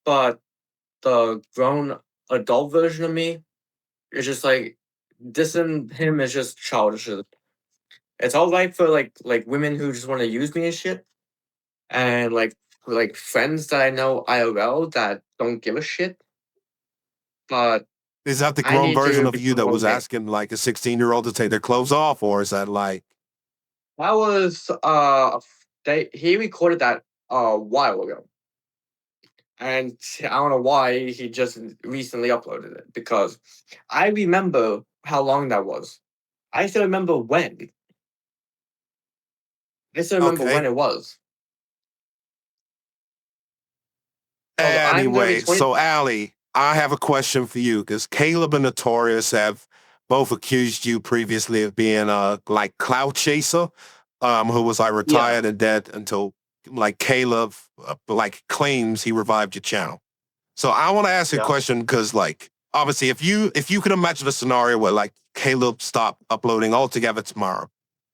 but the grown adult version of me is just like dissing him is just childish. It's all right for women who just want to use me and shit, and friends that I know IRL that don't give a shit. But Is that the I grown need version to of you become that one was day. asking like a 16-year-old to take their clothes off, or is that like That was he recorded that a while ago, and I don't know why he just recently uploaded it because I remember how long that was. I still remember when. I still remember when okay? it was. So I'm gonna be Anyway, 20. so Allie, I have a question for you because Caleb and Notorious have both accused you previously of being a like clout chaser, who was like Yeah. retired and dead until like Caleb like claims he revived your channel. So I want to ask you a Yeah. question because like obviously if you could imagine a scenario where like Caleb stopped uploading altogether tomorrow,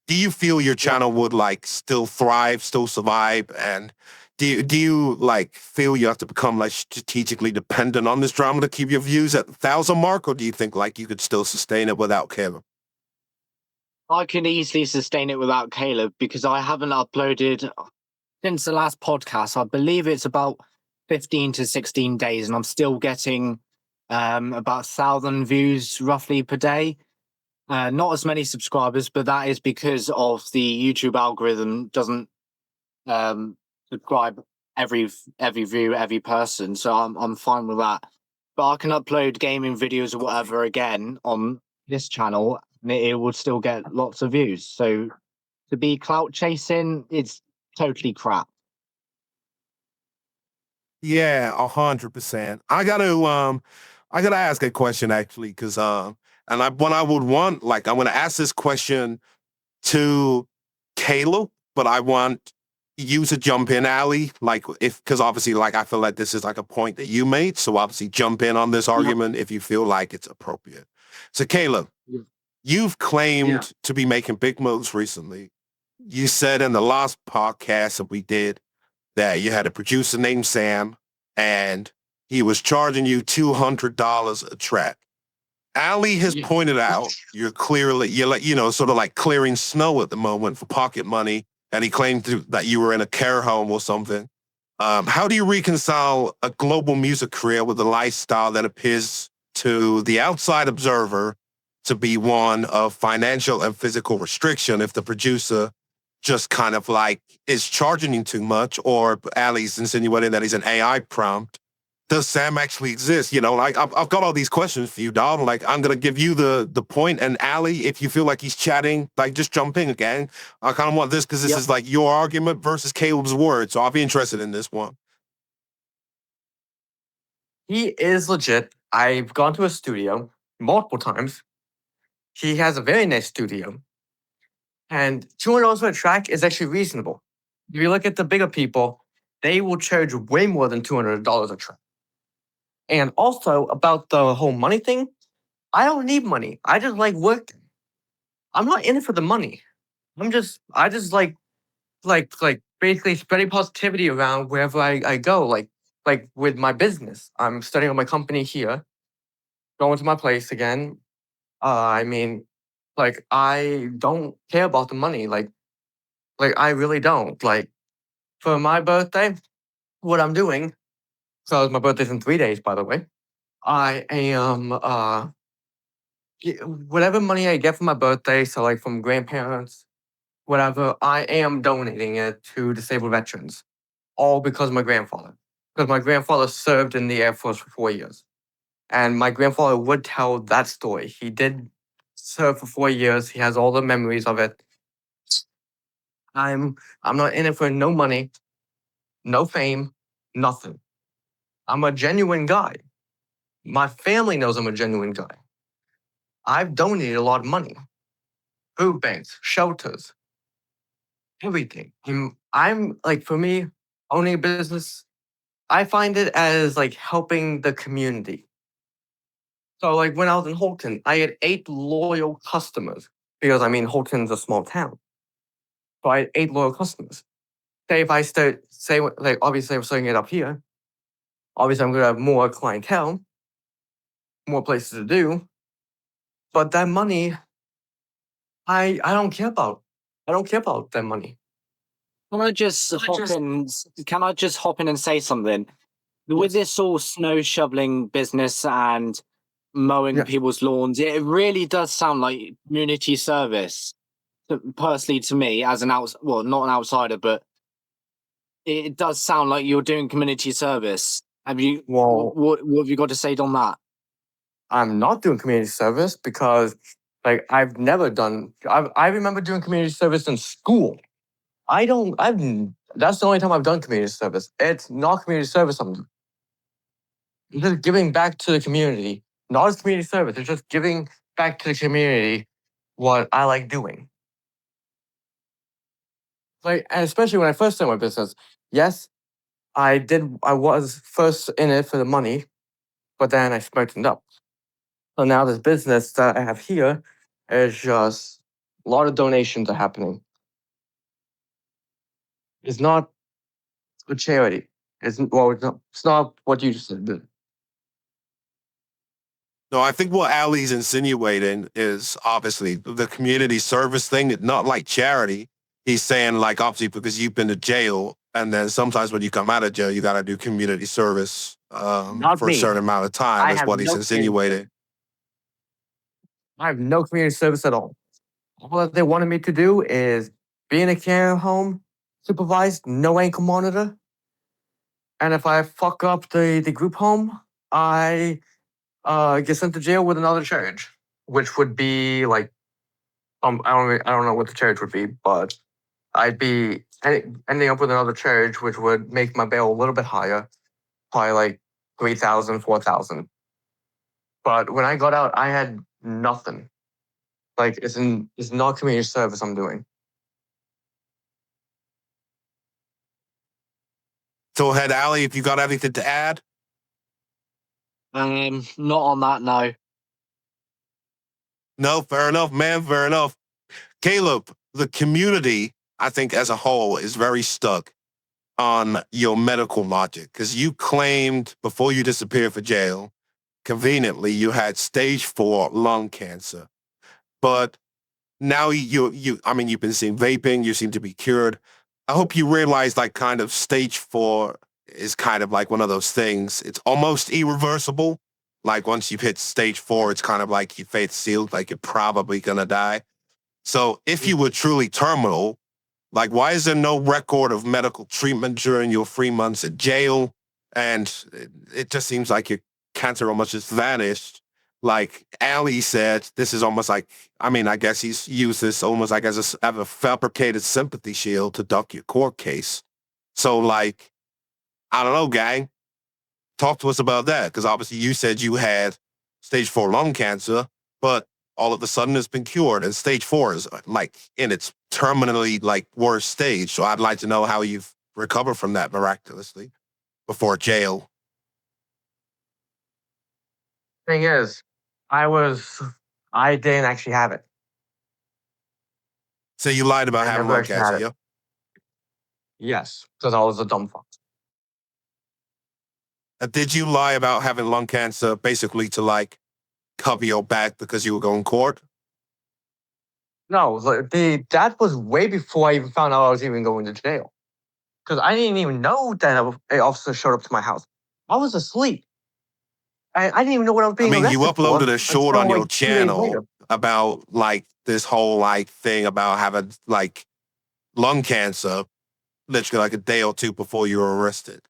do you feel your Yeah. channel would like still thrive, still survive? And do you like feel you have to become like strategically dependent on this drama to keep your views at the 1,000 mark, or do you think like you could still sustain it without Caleb? I can easily sustain it without Caleb because I haven't uploaded since the last podcast. I believe it's about 15 to 16 days, and I'm still getting about 1,000 views roughly per day. Not as many subscribers, but that is because of the YouTube algorithm doesn't subscribe every view, every person. So I'm fine with that. But I can upload gaming videos or whatever again on this channel, and it would still get lots of views. So to be clout chasing, it's totally crap. Yeah, 100%. I gotta ask a question actually, because and what I would want, like I'm gonna ask this question to Caleb, but I want you to jump in, Ali. Like if because obviously, like I feel like this is like a point that you made. So obviously jump in on this Yeah. argument if you feel like it's appropriate. So Caleb, Yeah. you've Yeah. claimed to be making big moves recently. You said in the last podcast that we did that you had a producer named Sam and he was charging you $200 a track. Ali has Yeah. pointed out you're like, sort of like clearing snow at the moment for pocket money, and he claimed that you were in a care home or something. How do you reconcile a global music career with a lifestyle that appears to the outside observer to be one of financial and physical restriction if the producer just kind of like is charging you too much, or Ali's insinuating that he's an AI prompt? Does Sam actually exist? Like I've got all these questions for you, Dom. Like I'm gonna give you the point, and Ali, if you feel like he's chatting, like just jump in again. I kind of want this because this Yep. is like your argument versus Caleb's word, so I'll be interested in this one. He is legit. I've gone to his studio multiple times. He has a very nice studio, and $200 for a track is actually reasonable. If you look at the bigger people, they will charge way more than $200 a track. And also about the whole money thing, I don't need money. I just like working. I'm not in it for the money. I just like basically spreading positivity around wherever I go. Like with my business, I'm starting up my company here, going to my place again. I mean, like I don't care about the money. Like I really don't. Like for my birthday, what I'm doing, because my birthday's in 3 days, by the way. I am whatever money I get for my birthday, so like from grandparents whatever, I am donating it to disabled veterans, all because of my grandfather. Because my grandfather served in the Air Force for 4 years. And my grandfather would tell that story. He did serve for 4 years. He has all the memories of it. I'm not in it for no money, no fame, nothing. I'm a genuine guy. My family knows I'm a genuine guy. I've donated a lot of money. Food banks, shelters, everything. I'm like, for me, owning a business, I find it as like helping the community. So like when I was in Holton, I had 8 loyal customers because I mean Holton's a small town. So I had 8 loyal customers. Say if I like obviously I'm starting it up here. Obviously I'm gonna have more clientele, more places to do. But that money, I don't care about. I don't care about that money. Can I just Can I just hop in and say something? With this all snow shoveling business and mowing Yeah. people's lawns, it really does sound like community service. Personally, to me, as well, not an outsider, but it does sound like you're doing community service. Have you? Well, What have you got to say on that? I'm not doing community service because like I remember doing community service in school. That's the only time I've done community service. It's not community service. I'm just giving back to the community. Not as community service. It's just giving back to the community what I like doing. Like, and especially when I first started my business, yes, I was first in it for the money, but then I smartened up. So now this business that I have here is just a lot of donations are happening. It's not a charity. It's not what you just said. No, I think what Ali's insinuating is obviously the community service thing, not like charity. He's saying like obviously because you've been to jail, and then sometimes when you come out of jail, you got to do community service Not for a me. certain amount of time. I Is have what he's no community insinuating. I have no community service at all. All that they wanted me to do is be in a care home, supervised, no ankle monitor. And if I fuck up the group home, I get sent to jail with another charge, which would be like I don't know what the charge would be, but I'd be ending up with another charge, which would make my bail a little bit higher, probably like 3,000, 4,000. But when I got out, I had nothing. Like it's not community service I'm doing. So, head Ali, if you got anything to add. Not on that, no. No, fair enough, man. Fair enough. Caleb, the community, I think as a whole, is very stuck on your medical logic because you claimed before you disappeared for jail, conveniently, you had stage 4 lung cancer. But now I mean, you've been seeing vaping, you seem to be cured. I hope you realize like kind of stage 4 is kind of like one of those things. It's almost irreversible. Like once you've hit stage 4, it's kind of like your fate's sealed, like you're probably gonna die. So if you were truly terminal, like why is there no record of medical treatment during your 3 months in jail? And it just seems like your cancer almost just vanished. Like Ali said, this is almost like, I mean, I guess he's used this almost like as a fabricated sympathy shield to duck your court case. So like, I don't know, gang. Talk to us about that. Because obviously you said you had stage 4 lung cancer, but all of a sudden it's been cured. And stage 4 is like in its terminally like worst stage. So I'd like to know how you've recovered from that miraculously before jail. Thing is, I didn't actually have it. So you lied about I having never lung actually cancer, had it. yeah? Yes, because I was a dumb fuck. Did you lie about having lung cancer basically to like cover your back because you were going to court? No, that was way before I even found out I was even going to jail. Because I didn't even know that an officer showed up to my house. I was asleep. I didn't even know what I was I being mean, you arrested for uploaded a short until on your like 2 days later. channel about like this whole like thing about having like lung cancer literally like a day or two before you were arrested.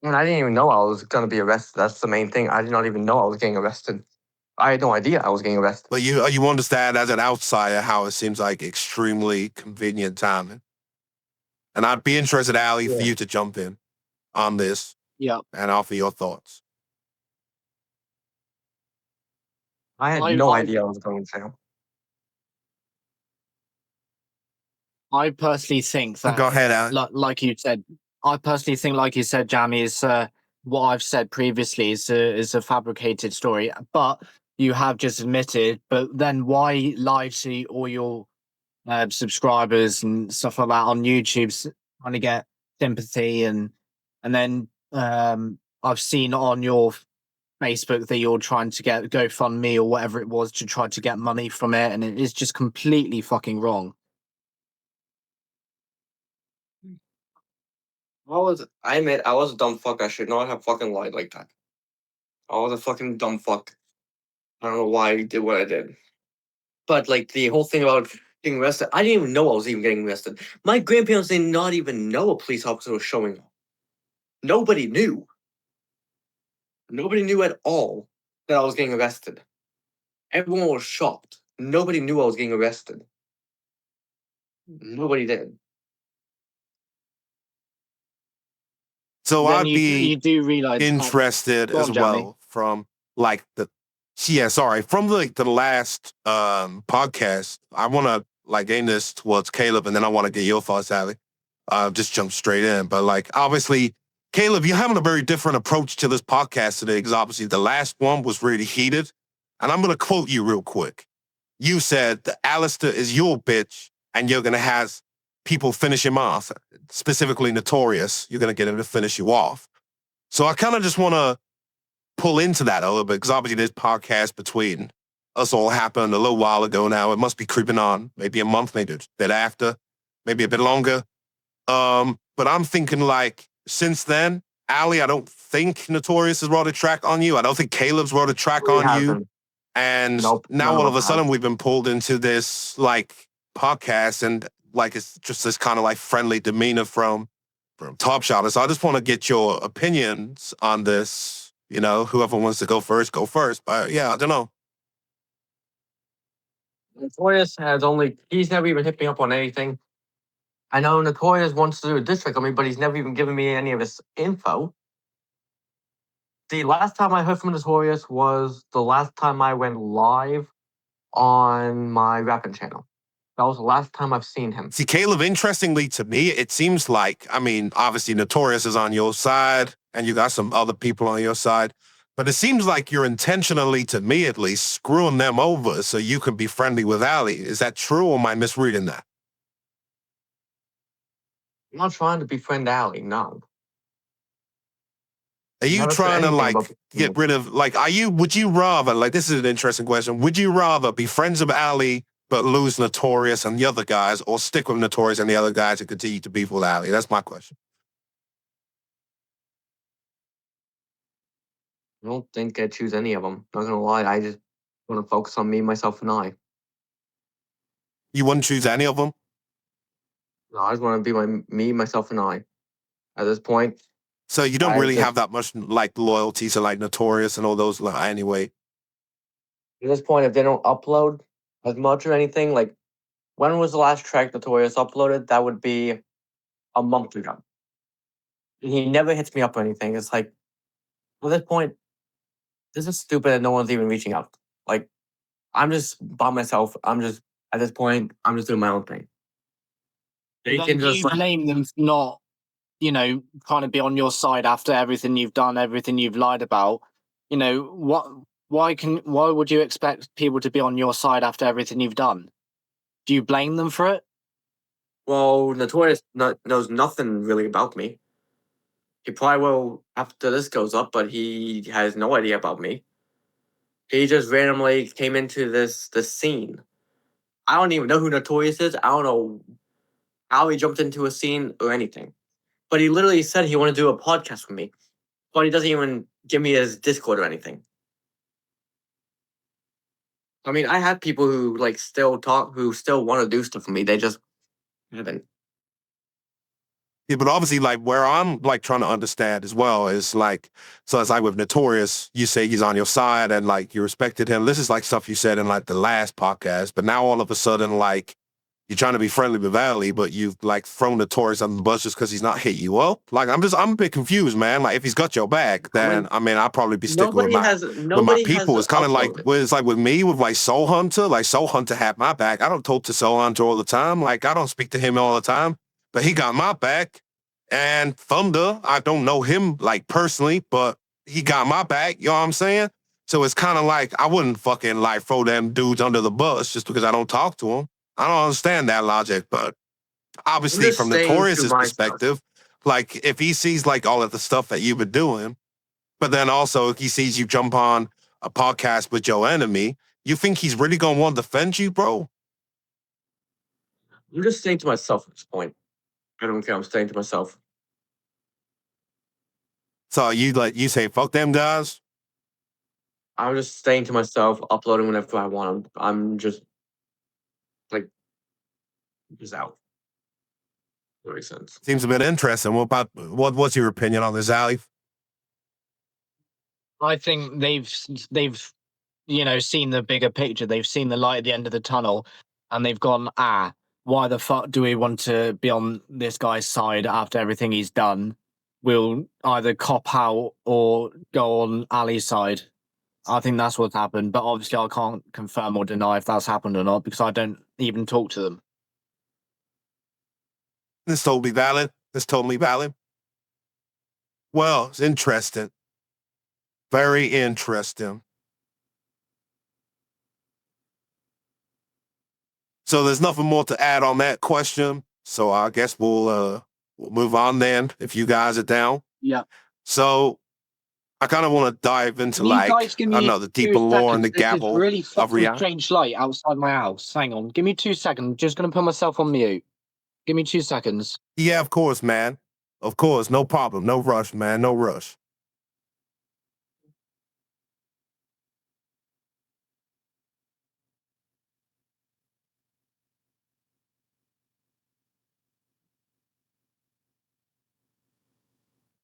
And I didn't even know I was gonna be arrested. That's the main thing. I did not even know I was getting arrested. I had no idea I was getting arrested. But you understand as an outsider how it seems like extremely convenient timing. And I'd be interested, Ali, for Yeah. you to jump in on this Yeah. and offer your thoughts. I had I- no I- idea I was going to jail. I personally think that, Go ahead, Ali. like you said, like you said, Jammy, is what I've said previously is a fabricated story. But you have just admitted. But then why lie to all your subscribers and stuff like that on YouTube, trying to get sympathy, and then I've seen on your Facebook that you're trying to get GoFundMe or whatever it was to try to get money from it, and it is just completely fucking wrong. I admit, I was a dumb fuck. I should not have fucking lied like that. I was a fucking dumb fuck. I don't know why I did what I did. But like the whole thing about getting arrested, I didn't even know I was even getting arrested. My grandparents did not even know a police officer was showing up. Nobody knew. Nobody knew at all that I was getting arrested. Everyone was shocked. Nobody knew I was getting arrested. Nobody did. So Then I'd you be do realize interested Go as on, Jamie. well from like from the last podcast. I want to like aim this towards Caleb, and then I want to get your thoughts, Ali. Just jump straight in, but like obviously, Caleb, you're having a very different approach to this podcast today because obviously the last one was really heated, and I'm gonna quote you real quick. You said that Alistair is your bitch, and you're gonna have people finish him off, specifically Notorious. You're gonna get him to finish you off. So I kind of just want to pull into that a little bit because obviously this podcast between us all happened a little while ago now. It must be creeping on, maybe a month, maybe a bit after, maybe a bit longer. But I'm thinking like since then, Ali, I don't think Notorious has wrote a track on you. I don't think Caleb's wrote a track We on you. haven't. And Nope, now none all of of a us sudden have. we've been pulled into this like podcast and like it's just this kind of like friendly demeanor from Top Shot. So I just want to get your opinions on this. You know, whoever wants to go first, go first. But yeah, I don't know. Notorious he's never even hit me up on anything. I know Notorious wants to do a district on me, but he's never even given me any of his info. The last time I heard from Notorious was the last time I went live on my rapping channel. That was the last time I've seen him. See, Caleb, interestingly to me, it seems like, I mean, obviously Notorious is on your side and you got some other people on your side, but it seems like you're intentionally, to me at least, screwing them over so you can be friendly with Ali. Is that true or am I misreading that? I'm not trying to befriend Ali, no. Are you Never said trying to anything like about get rid of, like, would you rather, like, this is an interesting question. Would you rather be friends with Ali but lose Notorious and the other guys, or stick with Notorious and the other guys and continue to beef with Ali? That's my question. I don't think I'd choose any of them. Not gonna lie, I just want to focus on me, myself, and I. You wouldn't choose any of them? No, I just want to be me, myself, and I. At this point, So you don't I really just- have that much like loyalty to like Notorious and all those anyway. at this point, if they don't upload as much or anything, like when was the last track Notorious uploaded? That would be a month ago. And he never hits me up or anything. It's like at this point, this is stupid that no one's even reaching out. Like I'm just by myself. I'm just at this point, I'm just doing my own thing. They Then can do just you like, blame them for not, trying to be on your side after everything you've done, everything you've lied about? Why would you expect people to be on your side after everything you've done? Do you blame them for it? well, Notorious knows nothing really about me. He probably will after this goes up, but he has no idea about me. He just randomly came into this scene. I don't even know who Notorious is. I don't know how he jumped into a scene or anything. But he literally said he wanted to do a podcast with me. But he doesn't even give me his Discord or anything. I mean, I have people who like still talk, who still want to do stuff with me. They just haven't. Yeah, but obviously, like where I'm like trying to understand as well is like, so it's like with Notorious, you say he's on your side and like you respected him. This is like stuff you said in like the last podcast, but now all of a sudden, like you're trying to be friendly with Ali, but you've like thrown Notorious on the bus just because he's not hit you up. Like I'm a bit confused, man. Like if he's got your back, I then mean, I mean I'll probably be sticking nobody has with my nobody has people. It's kind of like uploaded. well, it's like with me with like Soul Hunter. Like Soul Hunter had my back. I don't talk to Soul Hunter all the time. Like I don't speak to him all the time, but he got my back. And Thunder, I don't know him like personally, but he got my back. You know what I'm saying? So it's kind of like I wouldn't fucking like throw them dudes under the bus just because I don't talk to them. I don't understand that logic, but I'm obviously just from staying to Notorious's myself. perspective, like if he sees like all of the stuff that you've been doing, but then also if he sees you jump on a podcast with your enemy, you think he's really gonna want to defend you, bro? I'm just staying to myself at this point. I don't care. I'm staying to myself. So you say fuck them guys? I'm just staying to myself, uploading whenever I want. I'm just like just out. That makes sense. Seems a bit interesting. What's your opinion on this, Ali? I think they've seen the bigger picture. They've seen the light at the end of the tunnel, and they've gone, why the fuck do we want to be on this guy's side after everything he's done? We'll either cop out or go on Ali's side. I think that's what's happened, but obviously I can't confirm or deny if that's happened or not because I don't even talk to them. This totally valid. This totally valid. Well, it's interesting. Very interesting. So there's nothing more to add on that question. So I guess we'll move on then if you guys are down. Yeah. So I kind of want to dive into Can you like guys give I don't me know the 2 deeper lore and seconds? the This is gavel really of fucking reality. strange light outside my house. Hang on. Give me 2 seconds. I'm just going to put myself on mute. Give me 2 seconds. Yeah, of course, man. Of course, no problem. No rush, man. No rush.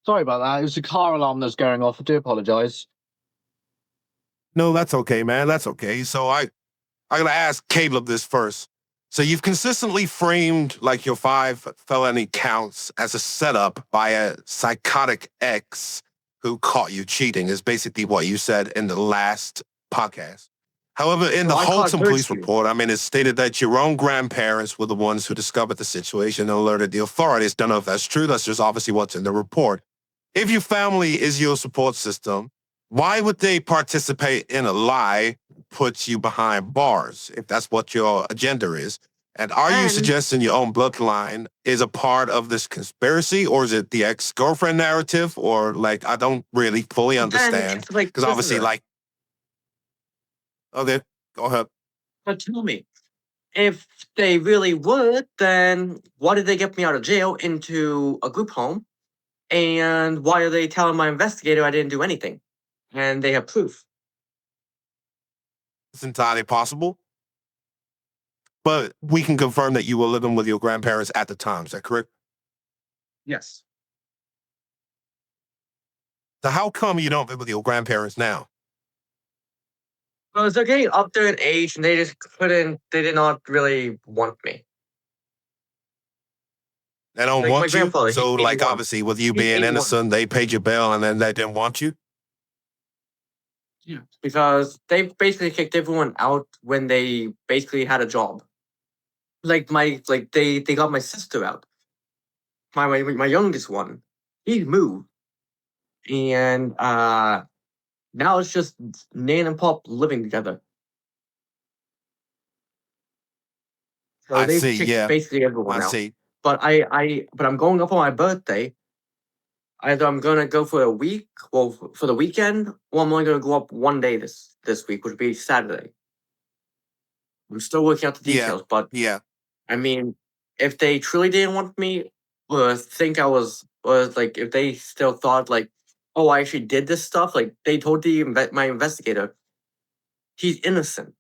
Sorry about that. It was a car alarm that's going off. I do apologize. No, that's okay, man. That's okay. So I gotta ask Caleb this first. So you've consistently framed like your 5 felony counts as a setup by a psychotic ex who caught you cheating is basically what you said in the last podcast. However, in the No, I caught Holton her police cheating. report, I mean, it's stated that your own grandparents were the ones who discovered the situation and alerted the authorities. Don't know if that's true. That's just obviously what's in the report. If your family is your support system, why would they participate in a lie puts you behind bars if that's what your agenda is? And are you And suggesting your own bloodline is a part of this conspiracy, or is it the ex-girlfriend narrative, or like I don't really fully then understand it's like, because obviously, listen, like, okay, go ahead. but tell me, if they really would, then why did they get me out of jail into a group home? And why are they telling my investigator I didn't do anything? And they have proof. It's entirely possible, but we can confirm that you were living with your grandparents at the time. Is that correct? Yes. So how come you don't live with your grandparents now? Because they're getting up there in age and they just they did not really want me. They don't Like my want you. grandfather, he's So, like, 81. obviously, with you He's being 81. innocent, they paid your bill and then they didn't want you. Yeah. Because they basically kicked everyone out when they basically had a job. Like they got my sister out. My youngest one. He moved. And now it's just Nan and Pop living together. So I they've see. kicked Yeah, basically everyone I out. see. But I'm going up on my birthday. Either I'm gonna go for a week, well, for the weekend, or I'm only gonna go up one day this week, which would be Saturday. I'm still working out the Yeah, details, but yeah, I mean, if they truly didn't want me, or think I was, or like if they still thought like, oh, I actually did this stuff, like they told my investigator, he's innocent,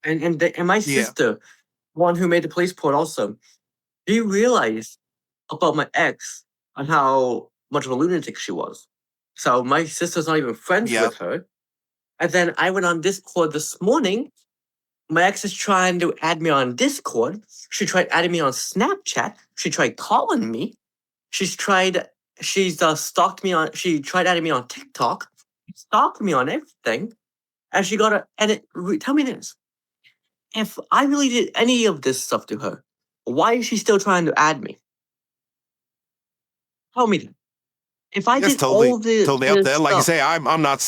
and my yeah. sister one who made the police report also. Do you realize about my ex and how much of a lunatic she was? So my sister's not even friends Yep. with her. And then I went on Discord this morning. My ex is trying to add me on Discord. She tried adding me on Snapchat. She tried calling me. She's stalked me on. She tried adding me on TikTok. Stalked me on everything, and she got a. And tell me this: if I really did any of this stuff to her, why is she still trying to add me? Tell me that. If I That's did all totally up this there. Like you stuff, say, I'm not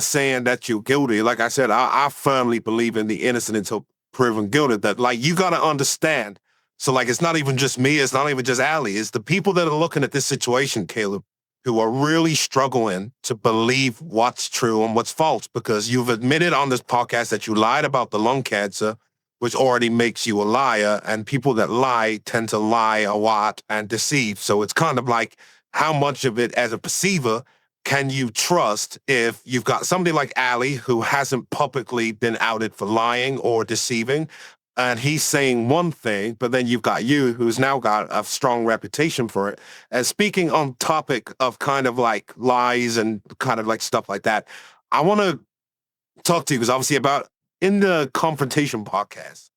saying that you're guilty. Like I said, I firmly believe in the innocent until proven guilty. That like you gotta understand. So like it's not even just me, it's not even just Allie, it's the people that are looking at this situation, Caleb, who are really struggling to believe what's true and what's false, because you've admitted on this podcast that you lied about the lung cancer, which already makes you a liar, and people that lie tend to lie a lot and deceive. So it's kind of like, how much of it as a perceiver can you trust if you've got somebody like Ali who hasn't publicly been outed for lying or deceiving, and he's saying one thing, but then you've got you who's now got a strong reputation for it. And speaking on topic of kind of like lies and kind of like stuff like that, I want to talk to you because obviously about in the confrontation podcast,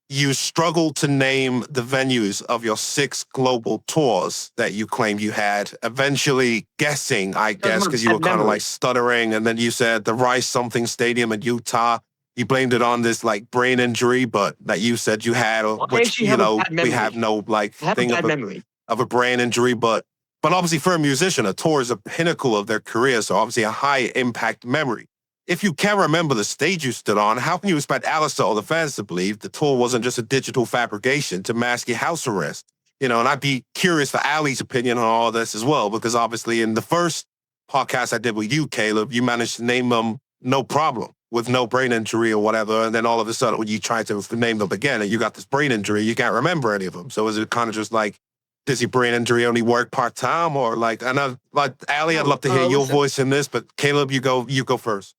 you struggled to name the venues of your 6 global tours that you claimed you had, eventually guessing, I guess, because you were kind of like stuttering. And then you said the Rice something stadium in Utah. You blamed it on this like brain injury, but that you said you had, which, you know, we have no like thing of a brain injury, but obviously for a musician, a tour is a pinnacle of their career. So obviously a high impact memory. If you can't remember the stage you stood on, how can you expect Alistair or the fans to believe the tour wasn't just a digital fabrication to mask your house arrest? You know, and I'd be curious for Ali's opinion on all this as well, because obviously in the first podcast I did with you, Caleb, you managed to name them no problem with no brain injury or whatever. And then all of a sudden when you try to name them again and you got this brain injury, you can't remember any of them. So is it kind of just like, does your brain injury only work part-time, or like, I know, like Ali, I'd love to hear your voice in this, but Caleb, you go first.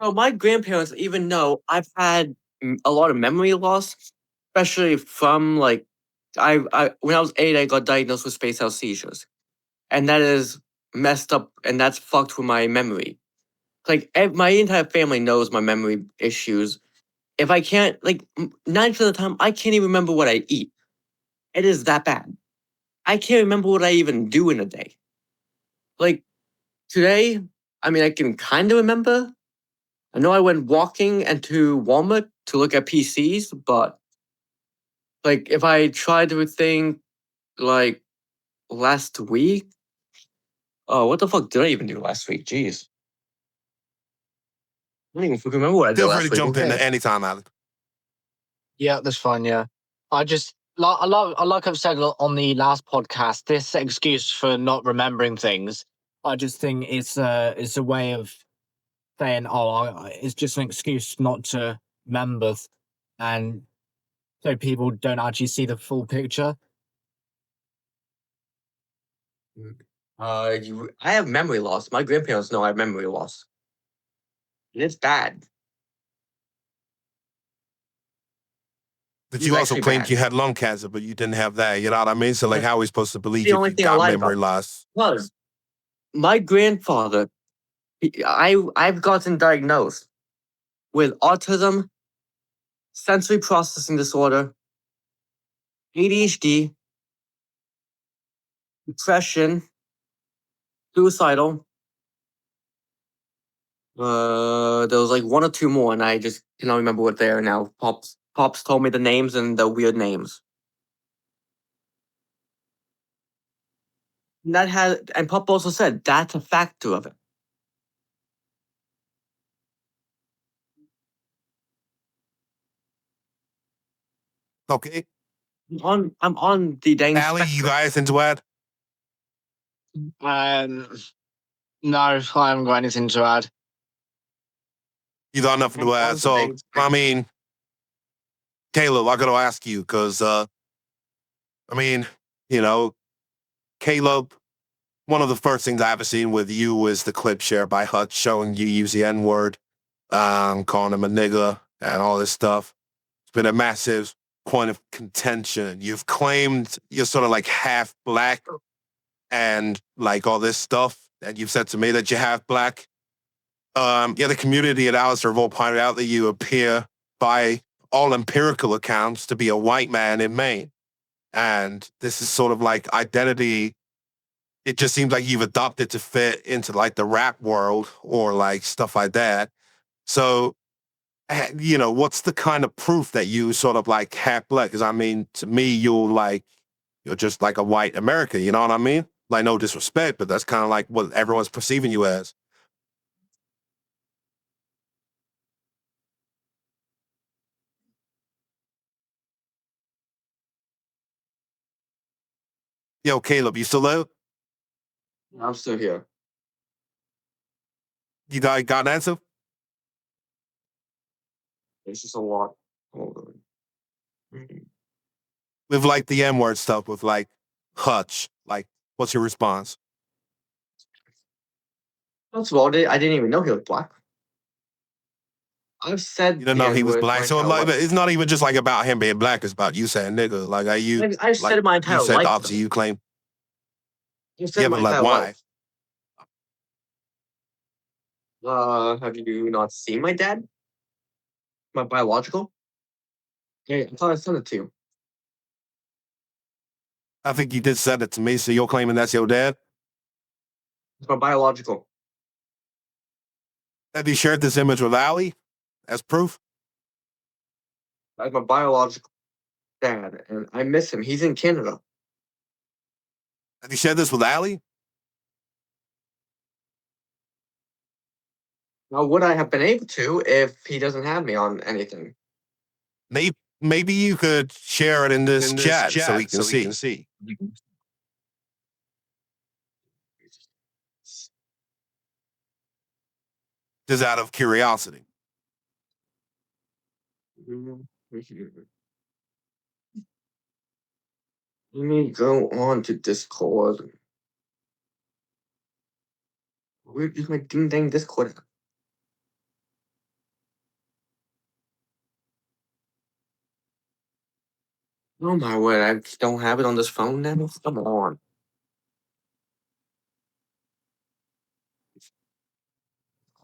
So my grandparents even know I've had a lot of memory loss, especially from like I when I was 8, I got diagnosed with spaced out seizures, and that is messed up, and that's fucked with my memory. Like my entire family knows my memory issues. If I can't, like 9% of the time, I can't even remember what I eat. It is that bad. I can't remember what I even do in a day. Like today, I mean, I can kind of remember. I know I went walking and to Walmart to look at PCs, but like if I try to think like last week, oh, what the fuck did I even do last week? Jeez. I don't even fucking remember what I did Feel last free week. to jump in at any time, Ali. Yeah, that's fine. Yeah, I just like I've said on the last podcast, this excuse for not remembering things, I just think it's a way of saying, it's just an excuse not to remember, and so people don't actually see the full picture. I have memory loss. My grandparents know I have memory loss. And it's bad. But you also claimed you had lung cancer, but you didn't have that. You know what I mean? So like, how are we supposed to believe you if you got memory loss? Was my grandfather, I've gotten diagnosed with autism, sensory processing disorder, ADHD, depression, suicidal. There was like 1 or 2 more, and I just cannot remember what they are now. Pops told me the names and the weird names. And Pop also said that's a factor of it. Okay. I'm on the dang Ali, you guys into add? No, I haven't got anything to add. You got nothing to add. So, I mean, Caleb, I got to ask you because, I mean, you know, Caleb, one of the first things I ever seen with you was the clip shared by Hutch showing you use the N-word, calling him a nigger and all this stuff. It's been a massive point of contention. You've claimed you're sort of like half black and like all this stuff. And you've said to me that you're half black. The community at Alistair have all pointed out that you appear, by all empirical accounts, to be a white man in Maine. And this is sort of like identity. It just seems like you've adopted to fit into like the rap world or like stuff like that. So, what's the kind of proof that you sort of like half black? Because I mean, to me, you're just like a white American. You know what I mean? Like, no disrespect, but that's kind of like what everyone's perceiving you as. Yo, Caleb, you still there? I'm still here. You got an answer? It's just a lot. Hold on. Mhm. With like the M word stuff, with like Hutch, like, what's your response? First of all, I didn't even know he was black. I've said You don't the know he was N-word black, my so entire like, life. it's not even just like about him being black. It's about you saying nigga. Like, are you? I've said it my Like, you entire said life. the opposite. You claim. I've said Yeah, it my but like, entire why? life. Have you not seen my dad? My biological? Yeah, I thought I sent it to you. I think you did send it to me. So you're claiming that's your dad? It's my biological. Have you shared this image with Ali as proof? That's my biological dad, and I miss him. He's in Canada. Have you shared this with Ali? Now, would I have been able to if he doesn't have me on anything? Maybe you could share it in this chat so he can see. Just out of curiosity. Let me go on to Discord. Where is my ding dang Discord? Oh my word, I just don't have it on this phone now? Come on.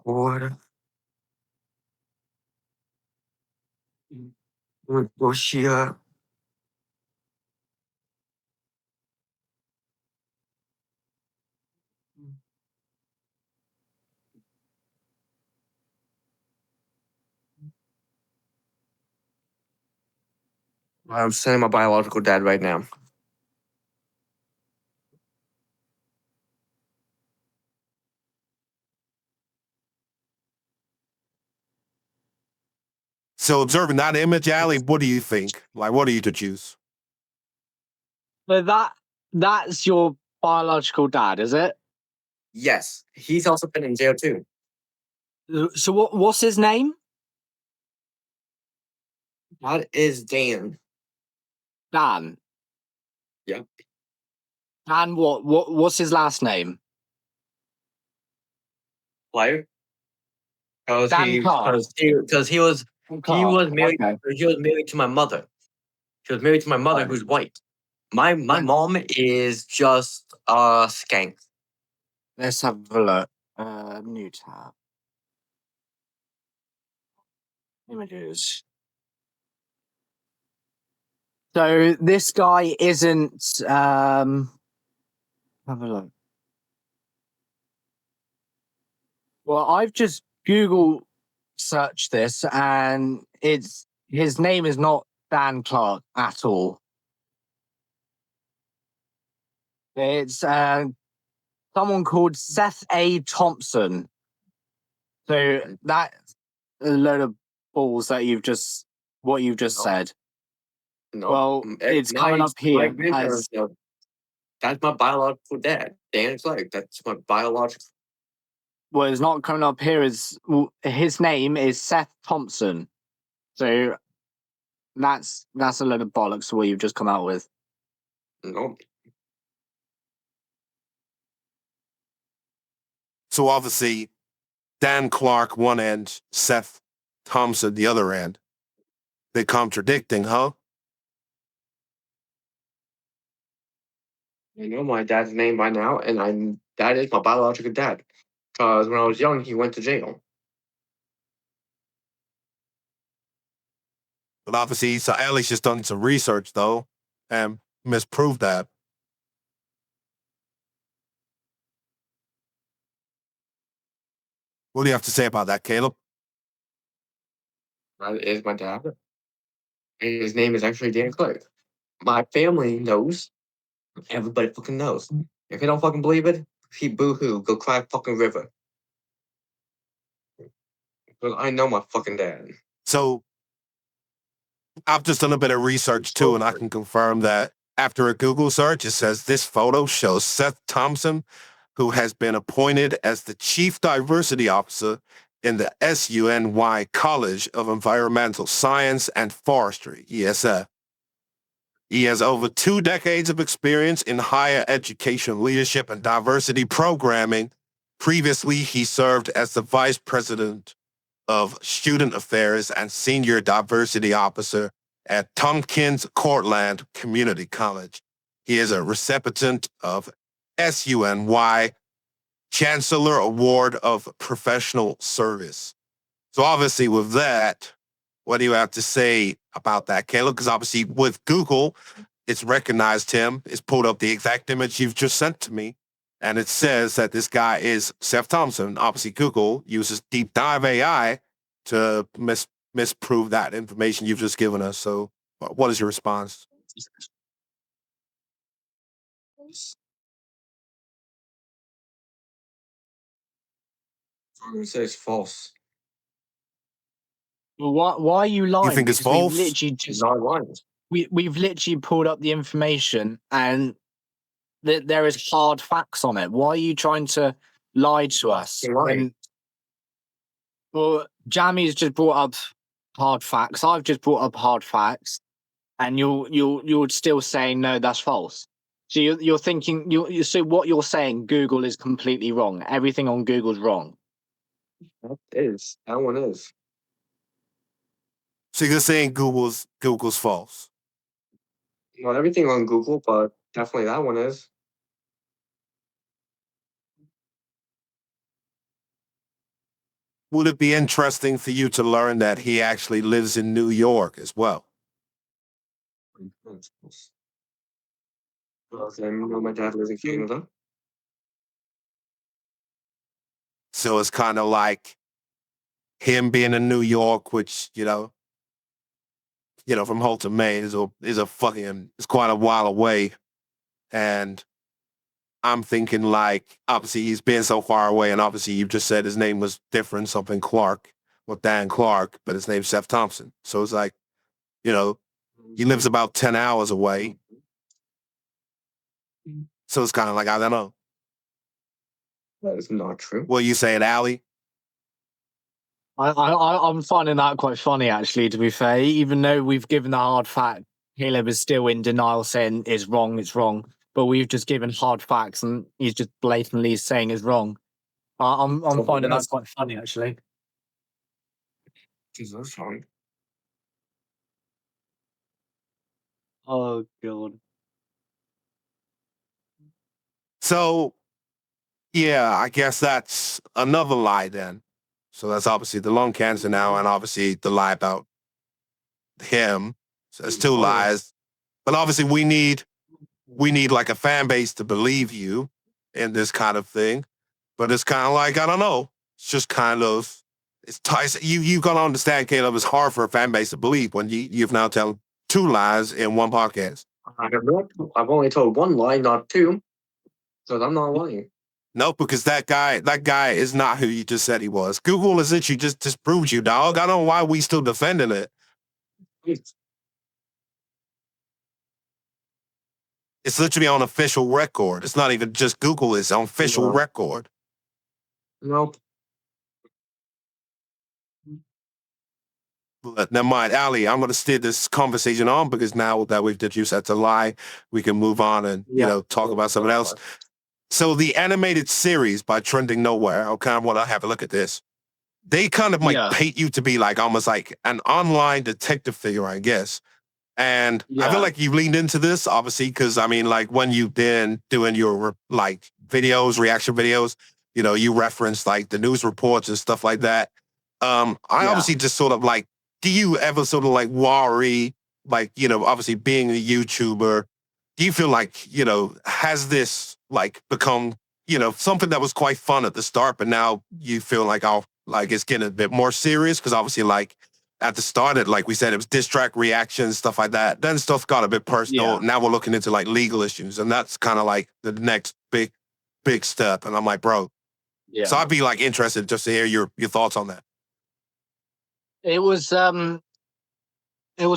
What? Russia. I'm sending my biological dad right now. So observing that image, Ali, what do you think? Like, what are you to choose? So that's your biological dad, is it? Yes, he's also been in jail too. So what's his name? That is Dan. Dan. Yeah. Dan what's his last name? Player. Because Dan Clark. he was married. Okay. He was married to my mother. He was married to my mother, Right. who's white. My mom is just a skank. Let's have a look. New tab. Images. So this guy isn't have a look. Well, I've just Google searched this and his name is not Dan Clark at all. It's someone called Seth A. Thompson. So that's a load of balls that you've just said. No. Well, it's coming up here as that's my biological dad, Dan Clark. That's my biological. well, it's not coming up here as his name is Seth Thompson. So that's a load of bollocks what you've just come out with. No. So obviously, Dan Clark one end, Seth Thompson the other end. They're contradicting, huh? I know my dad's name by now, and that is my biological dad. Because when I was young, he went to jail. But obviously, so Ellie's just done some research, though, and misproved that. What do you have to say about that, Caleb? That is my dad. His name is actually Dan Clark. My family knows. Everybody fucking knows. If you don't fucking believe it, he boo-hoo. Go cry a fucking river. But I know my fucking dad. So I've just done a bit of research, too, and I can confirm that after a Google search, it says this photo shows Seth Thompson, who has been appointed as the Chief Diversity Officer in the SUNY College of Environmental Science and Forestry, ESF. He has over 2 decades of experience in higher education leadership and diversity programming. Previously, he served as the Vice President of Student Affairs and Senior Diversity Officer at Tompkins Cortland Community College. He is a recipient of SUNY Chancellor Award of Professional Service. So obviously with that, what do you have to say about that, Caleb? Because obviously with Google, it's recognized him. It's pulled up the exact image you've just sent to me. And it says that this guy is Seth Thompson. Obviously Google uses Deep Dive AI to misprove that information you've just given us. So what is your response? I'm gonna say it's false. Well, why are you lying? You think it's Because we've false? literally It's just not lying. we've literally pulled up the information and there is hard facts on it. Why are you trying to lie to us? You're lying. When, well, Jammy's just brought up hard facts. I've just brought up hard facts, and you're still saying no, that's false. So you're thinking so what you're saying, Google is completely wrong. Everything on Google's wrong. That one is. So you're saying Google's false? Not everything on Google, but definitely that one is. Would it be interesting for you to learn that he actually lives in New York as well? Well, then my dad lives in Canada. So it's kind of like him being in New York, which, from Holton, Maine it's quite a while away. And I'm thinking like, obviously he's been so far away, and obviously you just said his name was different, something Clark, or Dan Clark, but his name's Seth Thompson. So it's like, he lives about 10 hours away. So it's kind of like, I don't know. That is not true. What you saying, Allie? I'm finding that quite funny, actually, to be fair. Even though we've given the hard fact, Caleb is still in denial, saying it's wrong. But we've just given hard facts, and he's just blatantly saying it's wrong. I'm finding that quite funny, actually. Jesus, sorry. Oh god. So, yeah, I guess that's another lie then. So that's obviously the lung cancer now, and obviously the lie about him. So there's 2 lies. But obviously we need like a fan base to believe you in this kind of thing. But it's kind of like, I don't know. It's just kind of, it's tight. You got to understand, Caleb, it's hard for a fan base to believe when you've now told 2 lies in one podcast. I've only told 1 lie, not 2. So I'm not lying. No, because that guy is not who you just said he was. Google essentially just disproved you, dog. I don't know why we still defending it. It's literally on official record. It's not even just Google, it's on official record. Nope. But never mind, Ali, I'm going to steer this conversation on because now that we've deduced that's a lie, we can move on and, talk about something else. So the animated series by Trending Nowhere, I kind of want to have a look at this. they kind of like Yeah. paint you to be like almost like an online detective figure, I guess. And I feel Yeah. like you've leaned into this, obviously, because I mean, like when you've been doing your like videos, reaction videos, you know, you reference like the news reports and stuff like that. I Yeah. obviously just sort of like, do you ever sort of like worry, like, you know, obviously being a YouTuber, do you feel like, you know, has this like become, you know, something that was quite fun at the start, but now you feel like, oh, like it's getting a bit more serious? Because obviously, like, at the start, it like we said, it was diss track reactions, stuff like that. Then stuff got a bit personal. Yeah. Now we're looking into like legal issues, and that's kind of like the next big step. And I'm like, bro. So Yeah. I'd be like interested just to hear your thoughts on that. It was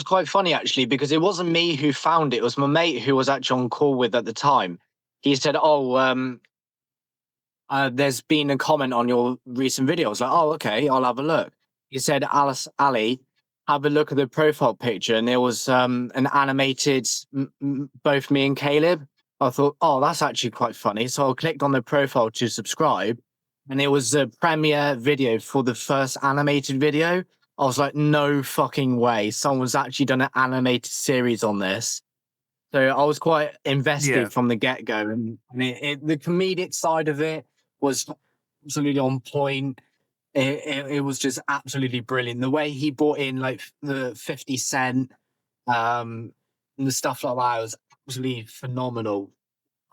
quite funny actually because it wasn't me who found it. It was my mate who was actually on call with at the time. He said, "Oh, there's been a comment on your recent video." I was like, "Oh, okay, I'll have a look." He said, Ali, have a look at the profile picture," and there was an animated both me and Caleb. I thought, "Oh, that's actually quite funny." So I clicked on the profile to subscribe, and it was a premiere video for the first animated video. I was like, "No fucking way! Someone's actually done an animated series on this." So I was quite invested Yeah. from the get go, and the comedic side of it was absolutely on point. It was just absolutely brilliant. The way he brought in like the 50 Cent, and the stuff like that was absolutely phenomenal.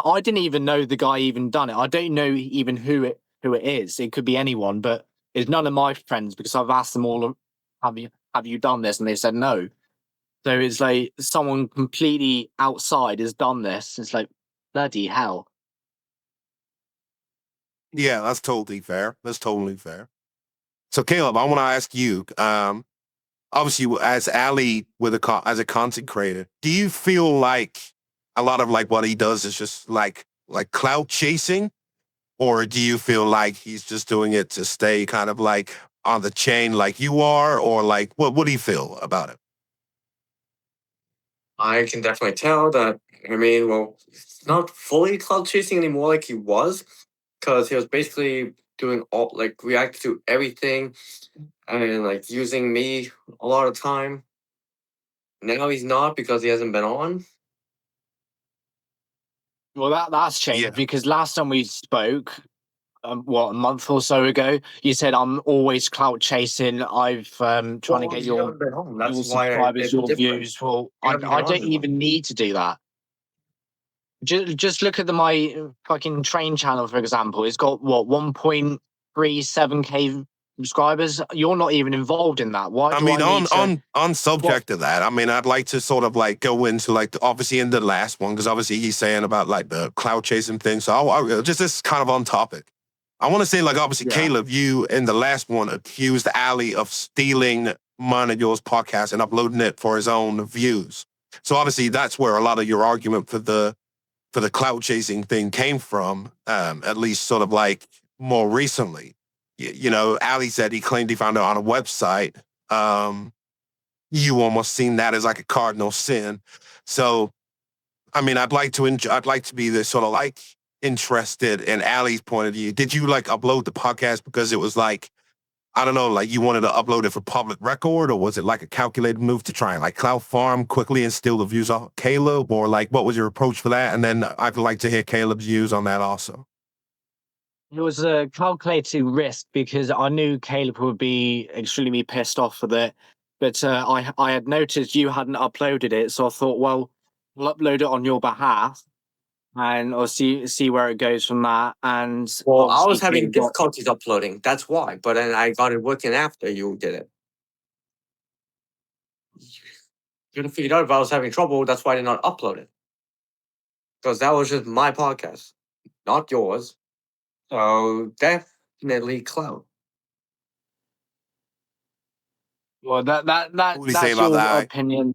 I didn't even know the guy even done it. I don't know even who it is. It could be anyone, but it's none of my friends because I've asked them all, have you done this? And they said no. So it's like someone completely outside has done this. It's like bloody hell. Yeah, that's totally fair. That's totally fair. So Caleb, I want to ask you, obviously as Ali as a content creator, do you feel like a lot of like what he does is just like clout chasing? Or do you feel like he's just doing it to stay kind of like on the chain like you are? Or like what do you feel about it? I can definitely tell that. I mean, well, it's not fully cloud chasing anymore like he was, because he was basically doing all like react to everything and like using me a lot of time. Now he's not because he hasn't been on. Well, that's changed Yeah. because last time we spoke, what, a month or so ago, you said I'm always clout chasing. I've trying to Well, get you your haven't been on. That's why subscribers, it's your different. views. Well, You haven't been I on don't as much. even need to do that. Just look at my fucking train channel, for example. It's got what 1.37K subscribers. You're not even involved in that. Why I do I mean, need to? on What? subject to that, I mean, I'd like to sort of like go into like obviously in the last one because obviously he's saying about like the cloud chasing thing. So I'll just this kind of on topic. I want to say like obviously Yeah. Caleb, you in the last one accused Ali of stealing mine and yours podcast and uploading it for his own views. So obviously that's where a lot of your argument for the cloud chasing thing came from. At least sort of like more recently. You know, Ali said he claimed he found it on a website. Um, you almost seen that as like a cardinal sin. So, I mean, I'd like to be the sort of like interested in Ali's point of view. Did you like upload the podcast because it was like, I don't know, like you wanted to upload it for public record, or was it like a calculated move to try and like cloud farm quickly and steal the views off Caleb, or like what was your approach for that? And then I'd like to hear Caleb's views on that also. It was a calculated risk because I knew Caleb would be extremely pissed off with it. But I had noticed you hadn't uploaded it, so I thought, well, we'll upload it on your behalf, and I'll see where it goes from that. And Well, I obviously, was having Caleb got. difficulties uploading. That's why. But then I got it working after you did it. You could have figured out if I was having trouble. That's why I did not upload it. Because that was just my podcast, not yours. So definitely clout. Well, What would you say that's about your that? opinion.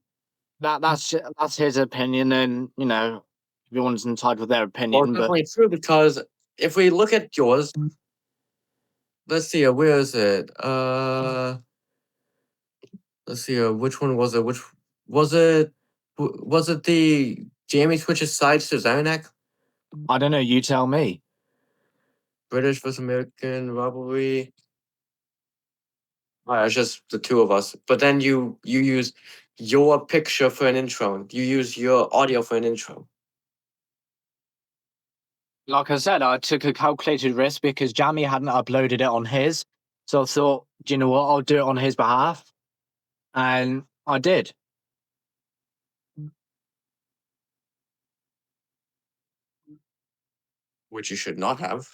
That's his opinion, and you know, everyone's entitled to their Well, it's opinion. But definitely true because if we look at yours, let's see, where is it? Let's see, which one was it? Which was it? Was it the Jamie switches sides to Zarnak? I don't know. You tell me. British vs American rivalry. It's just the two of us. But then you use your picture for an intro. You use your audio for an intro. Like I said, I took a calculated risk because Jammy hadn't uploaded it on his. So I thought, do you know what? I'll do it on his behalf. And I did. Which you should not have.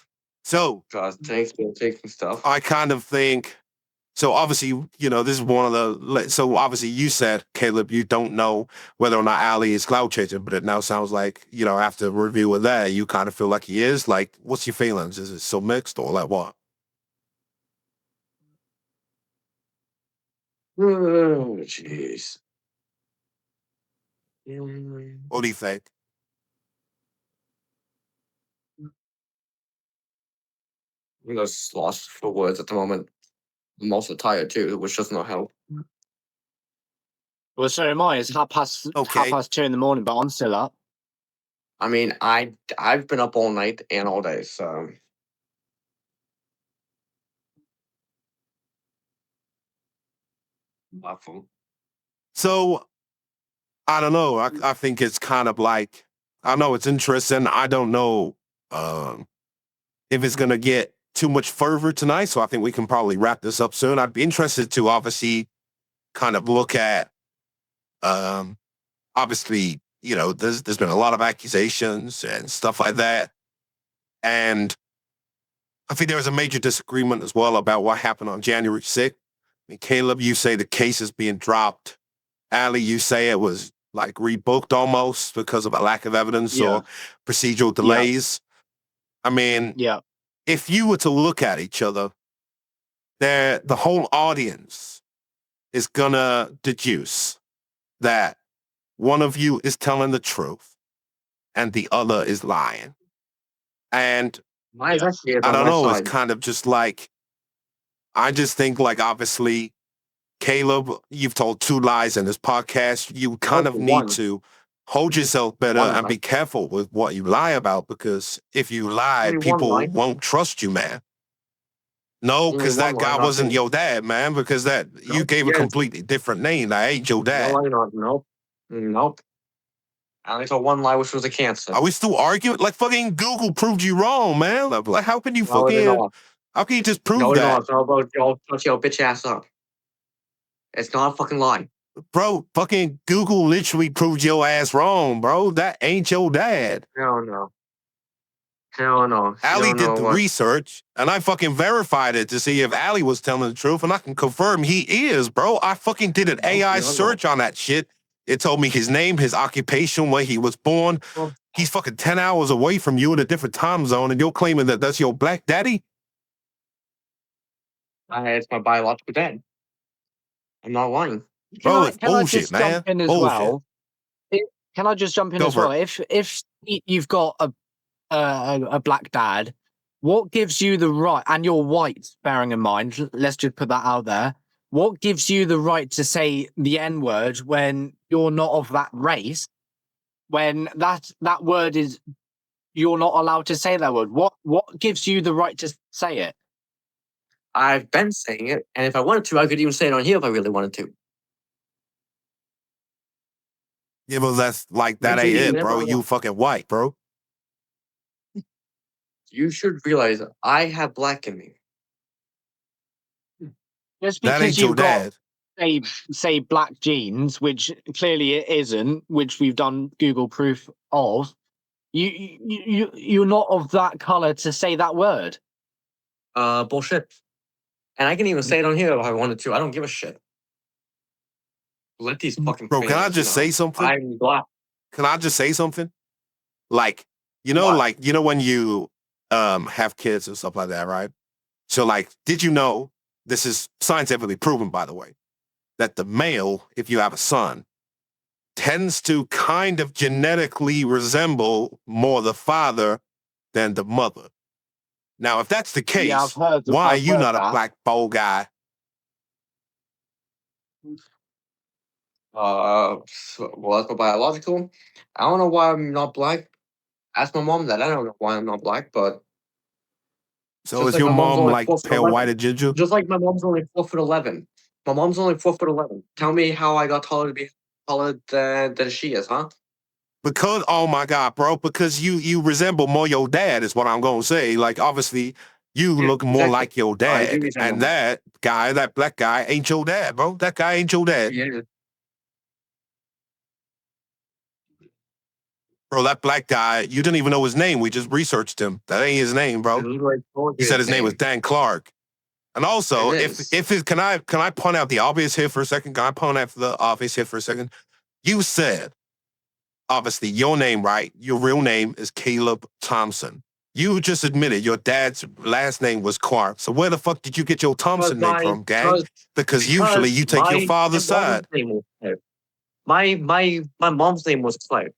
So Just taking stuff. I kind of think. So obviously, this is one of the. So obviously, you said, Caleb, you don't know whether or not Ali is cloud chasing, but it now sounds like, after review of that, you kind of feel like he is. Like, what's your feelings? Is it so mixed or like what? Oh, jeez. What do you think? I'm just lost for words at the moment. I'm also tired too, which does not help. Well, so am I. It's half past Okay. 2 in the morning, but I'm still up. I mean, I've been up all night and all day, so awful. So I don't know. I think it's kind of like, I know it's interesting. I don't know if it's going to get too much further tonight. So I think we can probably wrap this up soon. I'd be interested to obviously kind of look at, obviously, there's been a lot of accusations and stuff like that. And I think there was a major disagreement as well about what happened on January 6th. I mean, Caleb, you say the case is being dropped. Ali, you say it was like rebooked almost because of a lack of evidence or procedural delays. I mean, Yeah. if you were to look at each other, the whole audience is gonna deduce that one of you is telling the truth and the other is lying. And Mine's actually I on don't my know, it's side. kind of just like, I just think like, obviously, Caleb, you've told 2 lies in this podcast. You kind of need one. to hold yourself better One and lie. be careful with what you lie about, because if you lie, Only one people lie. won't trust you, man. No, Only because one that lie, guy not wasn't two. your dad, man, because you Nope, gave he a is. completely different name. That ain't your dad. No, not. Nope. I only told one lie, which was a cancer. Are we still arguing? Like, fucking Google proved you wrong, man. Like, how can you No, they're fucking, not. how can you just prove No, they're that? not. How about y'all shut your bitch ass up? It's not a fucking lie. Bro, fucking Google literally proved your ass wrong, bro. That ain't your dad. Hell no. Hell no. You Ali don't did know the what. research, and I fucking verified it to see if Ali was telling the truth, and I can confirm he is, bro. I fucking did an No, AI you don't search on that shit. It told me his name, his occupation, where he was born. Well, He's fucking 10 hours away from you in a different time zone, and you're claiming that that's your black daddy? it's my biological dad. I'm not lying. Bro, it's Can I bullshit, just man. jump in as Bullshit. well? Can I just jump in Go as for well? If you've got a black dad, what gives you the right, and you're white, bearing in mind, let's just put that out there. What gives you the right to say the N word when you're not of that race? When that word is, you're not allowed to say that word. What gives you the right to say it? I've been saying it, and if I wanted to, I could even say it on here if I really wanted to. Yeah, but that's like, that Actually, ain't you it, never bro. You know. fucking white, bro. You should realize I have black in me. Just That because ain't your you've got dad. say black genes, which clearly it isn't, which we've done Google proof of, you're not of that color to say that word. Bullshit. And I can even say it on here if I wanted to. I don't give a shit. Let these fucking Bro, can I fans, just say something? I'm black. Can I just say something? Like, What? when you have kids and stuff like that, right? So like, did you know, this is scientifically proven, by the way, that the male, if you have a son, tends to kind of genetically resemble more the father than the mother. Now, if that's the Yeah, case, why are I've you heard not a that. black bold guy? Well, that's my biological. I don't know why I'm not black. Ask my mom that. I don't know why I'm not black, but So Just is like your my mom's mom only like 4'11". pale white and ginger? Just like my mom's only 4'11". My mom's only 4'11". Tell me how I got taller to be taller than she is, huh? Because oh my god, bro, because you resemble more your dad is what I'm gonna say. Like obviously you Yeah, look more exactly. like your I do dad, resemble and him. that guy, that black guy, ain't your dad, bro. That guy ain't your dad, Yeah. bro. That black guy, you didn't even know his name. We just researched him. That ain't his name, I bro. literally told He you said his his name was name. Dan Clark. And It also, is. if it can I point out the obvious here for a second? Can I point out the obvious here for a second? You said obviously your name, right? Your real name is Caleb Thompson. You just admitted your dad's last name was Clark. So where the fuck did you get your Because Thompson name my from, gang? because Because usually because you take your my father's mom's side. name was Claire. My mom's name was Claire.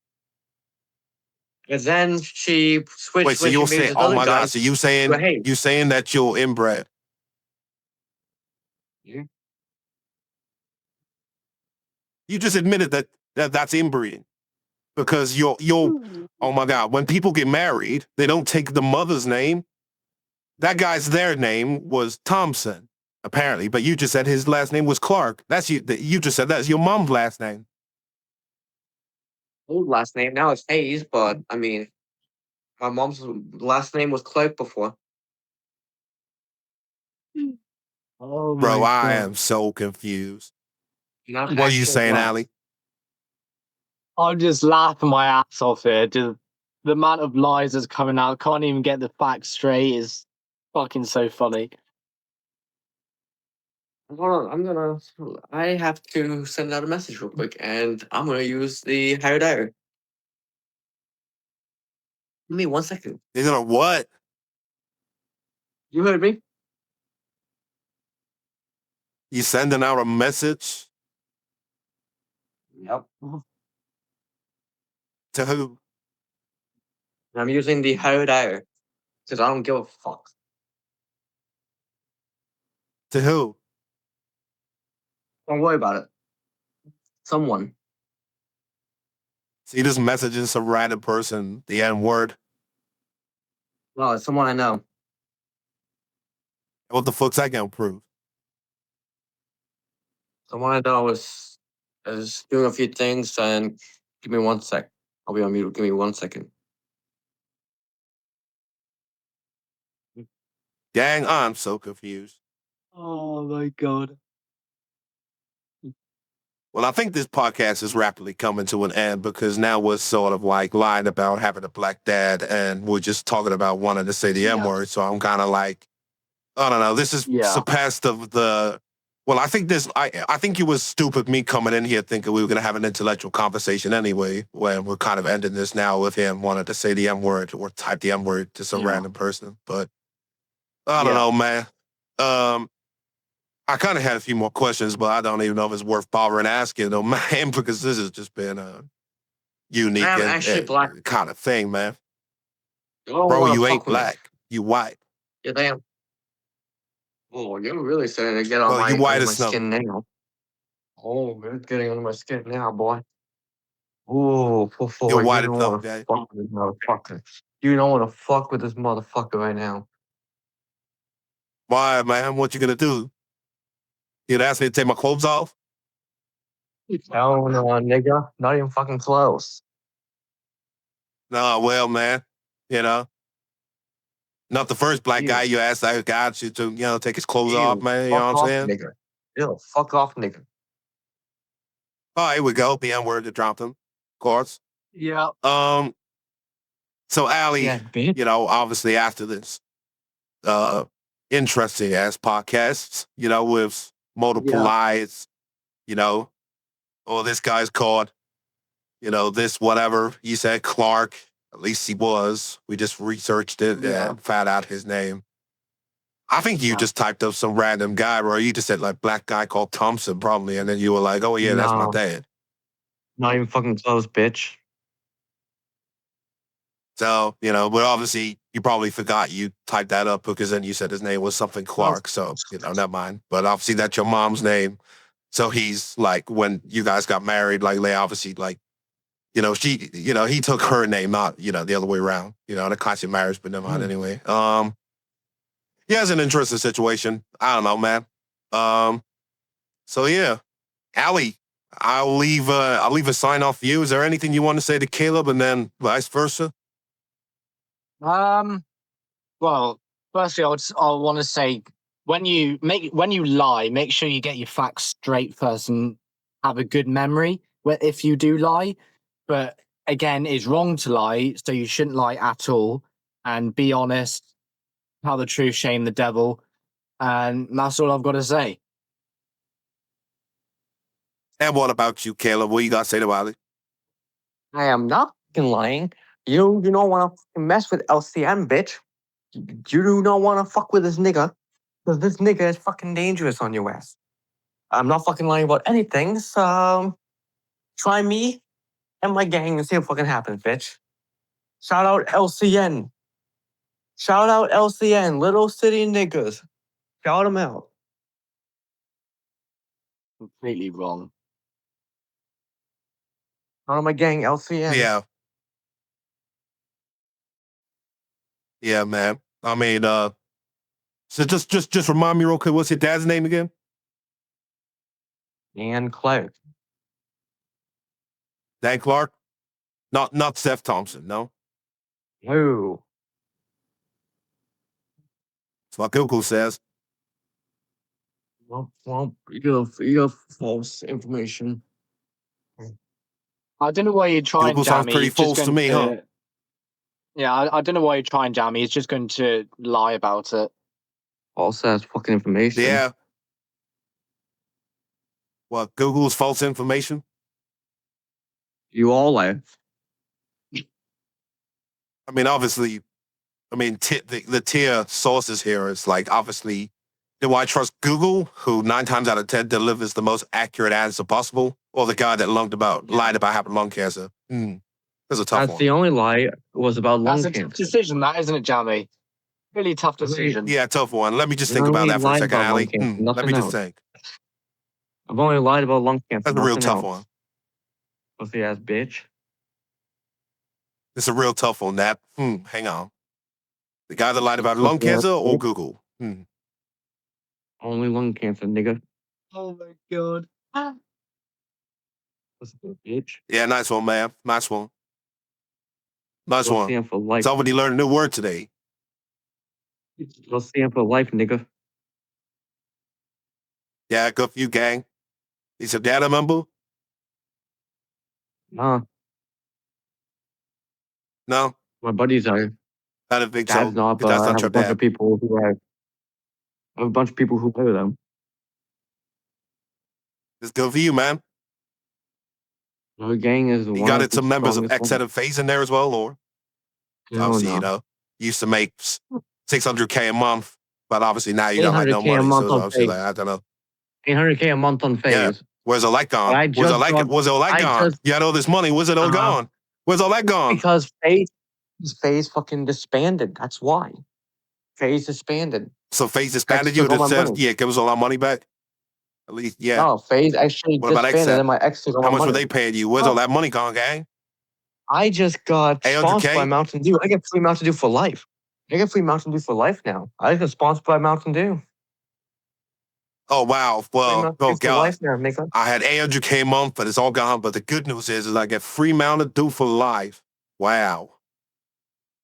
And then she Wait, switched so when she you're married saying, this oh other my guy God, so to a Hayes. you saying that you're inbred? Yeah. You just admitted that's inbreeding because you're oh my God, when people get married, they don't take the mother's name. That guy's their name was Thompson, apparently, but you just said his last name was Clark. That's you just said that's your mom's last name. Old last name now it's Hayes, but I mean my mom's last name was Clark before. Oh Bro, my I god. am so confused. Not What are you actual saying, last. Allie? I'm just laughing my ass off here. Just the amount of lies that's coming out. Can't even get the facts straight is fucking so funny. Hold on, I have to send out a message real quick and I'm gonna use the higher diary. Give me 1 second. You're gonna what? You heard me? You sending out a message Yep. to who? I'm using the higher diary. Because I don't give a fuck. To who? Don't worry about it. Someone. So you just messaging some random person the N word. No, it's someone I know. What the fuck's that gonna prove? Someone I know is doing a few things and give me 1 sec. I'll be on mute. Give me 1 second. Gang, I'm so confused. Oh my god. Well, I think this podcast is rapidly coming to an end because now we're sort of like lying about having a black dad and we're just talking about wanting to say the N Yeah. word. So I'm kind of like, I don't know. This is Yeah. surpassed of the. Well, I think I think it was stupid me coming in here thinking we were gonna have an intellectual conversation anyway. When we're kind of ending this now with him wanting to say the M word or type the M word to some Yeah. random person. But I don't Yeah. know, man. I kind of had a few more questions, but I don't even know if it's worth bothering asking them, man, because this has just been a unique I'm and actually black. kind of thing, man. You don't Bro, want to you fuck ain't with me. black. You white. Yeah, damn. Oh, you're really starting to get on Well, you white under my as snow. skin now. Oh, you're getting under my skin now, boy. Oh, You're you white don't as snow, want to okay? fuck with this motherfucker. You don't want to fuck with this motherfucker right now. Why, man? What you gonna do? You'd ask me to take my clothes off? Hell no, nigga. Not even fucking close. No, well, man, you know, not the first black You, guy you asked that got you to, take his clothes off, you, man. You know fuck what I'm off, saying? nigga. Ew, fuck off, nigga. Oh, here we go. The N word to drop them, of course. Yeah. Um, so Allie, Yeah, bitch. obviously after this uh interesting ass podcasts, with multiple Yeah. lies, oh, this guy's called, this whatever. You said Clark. At least he was. We just researched it Yeah. and found out his name. I think you Yeah. just typed up some random guy, bro. You just said like black guy called Thompson, probably, and then you were like, "Oh yeah, that's my No, dad." not even fucking close, bitch. So but obviously you probably forgot you typed that up because then you said his name was something No. Clark. So never mind. But obviously that's your mom's name. So he's like when you guys got married, like they obviously like, she, he took her name, not the other way around. The constant marriage, but never mind anyway. Yeah, it's an interesting situation. I don't know, man. So yeah, Allie, I'll leave a sign off for you. Is there anything you want to say to Caleb, and then vice versa? Well, firstly, I want to say when you lie, make sure you get your facts straight first and have a good memory. If you do lie, but again, it's wrong to lie, so you shouldn't lie at all. And be honest, tell the truth, shame the devil, and that's all I've got to say. And what about you, Caleb? What you got to say about it? I am not fucking lying. You don't want to mess with LCM, bitch. You do not want to fuck with this nigga. Because this nigga is fucking dangerous on your ass. I'm not fucking lying about anything, so try me and my gang and see what fucking happens, bitch. Shout out LCN. Shout out LCN, Little City Niggas. Shout them out. Completely wrong. Shout out my gang, LCN. Yeah. Yeah, man. I mean, so just remind me real quick, what's your dad's name again? And Clark. Dan Clark? Not Seth Thompson, no? Who? That's what Google says. Well, you have false information. I don't know why you're trying, Google sounds Jammy. pretty He's just false to going me, huh? Yeah, I don't know why you're trying, Jammy. He's just going to lie about it. False ass fucking information. Yeah. What, Google's false information? You all lie. I mean, obviously, the tier sources here is like, obviously, do I trust Google, who 9 times out of 10 delivers the most accurate answer possible, or the guy that lied about having lung cancer? That's a tough That's one. the only lie was about lung That's a tough cancer. decision, that isn't it, Jammy? Really tough decision. Yeah, tough one. Let me just You think about only that for a lied second, about lung Ali. cancer, Let nothing me just else. think. I've only lied about lung cancer. That's a real nothing tough else. one. Pussy ass bitch. It's a real tough one, Nat. Hang on. The guy that lied about lung Pussy ass cancer or bitch. Google? Only lung cancer, nigga. Oh my god. Pussy ass bitch. Yeah, nice one, man. Nice one. Nice one. LCM for life. Somebody learned a new word today. LCM for life, nigga. Yeah, good for you, gang. Is your dad a member? Nah, No, my buddies are. I don't think Dad's so. not, 'Cause but that's I not have a your bunch dad. of people who are. I have a bunch of people who play with them. It's good for you, man. Our gang is You one got of it the some members of strongest X ones. Set of Phase in there as well, or Hell obviously, you no. know, you used to make $600K a month, but obviously now you got like no 800K a money. month So on obviously, Phase. like, I don't know. 800K a month on Yeah. Phase. Where's all that But gone? I Was all just got. that I gone? just You had all this money. Was it all gone? Where's all that gone? because Phase fucking disbanded. That's why. Phase disbanded. So Phase X disbanded you took all and my said, money. yeah, give us all our money back? At least, yeah. No, Phase actually What about X disbanded, Set? and my ex took all How my much were money. they paying you? Where's all Oh, that money gone, gang? I just got sponsored by 800K? Mountain Dew. I get free Mountain Dew for life. I get free Mountain Dew for life now. I get sponsored by Mountain Dew. Oh, wow. Free Well, Mountain oh, Dew for God. life now, nigga. I had 800K a month, but it's all gone. But the good news is I get free Mountain Dew for life. Wow.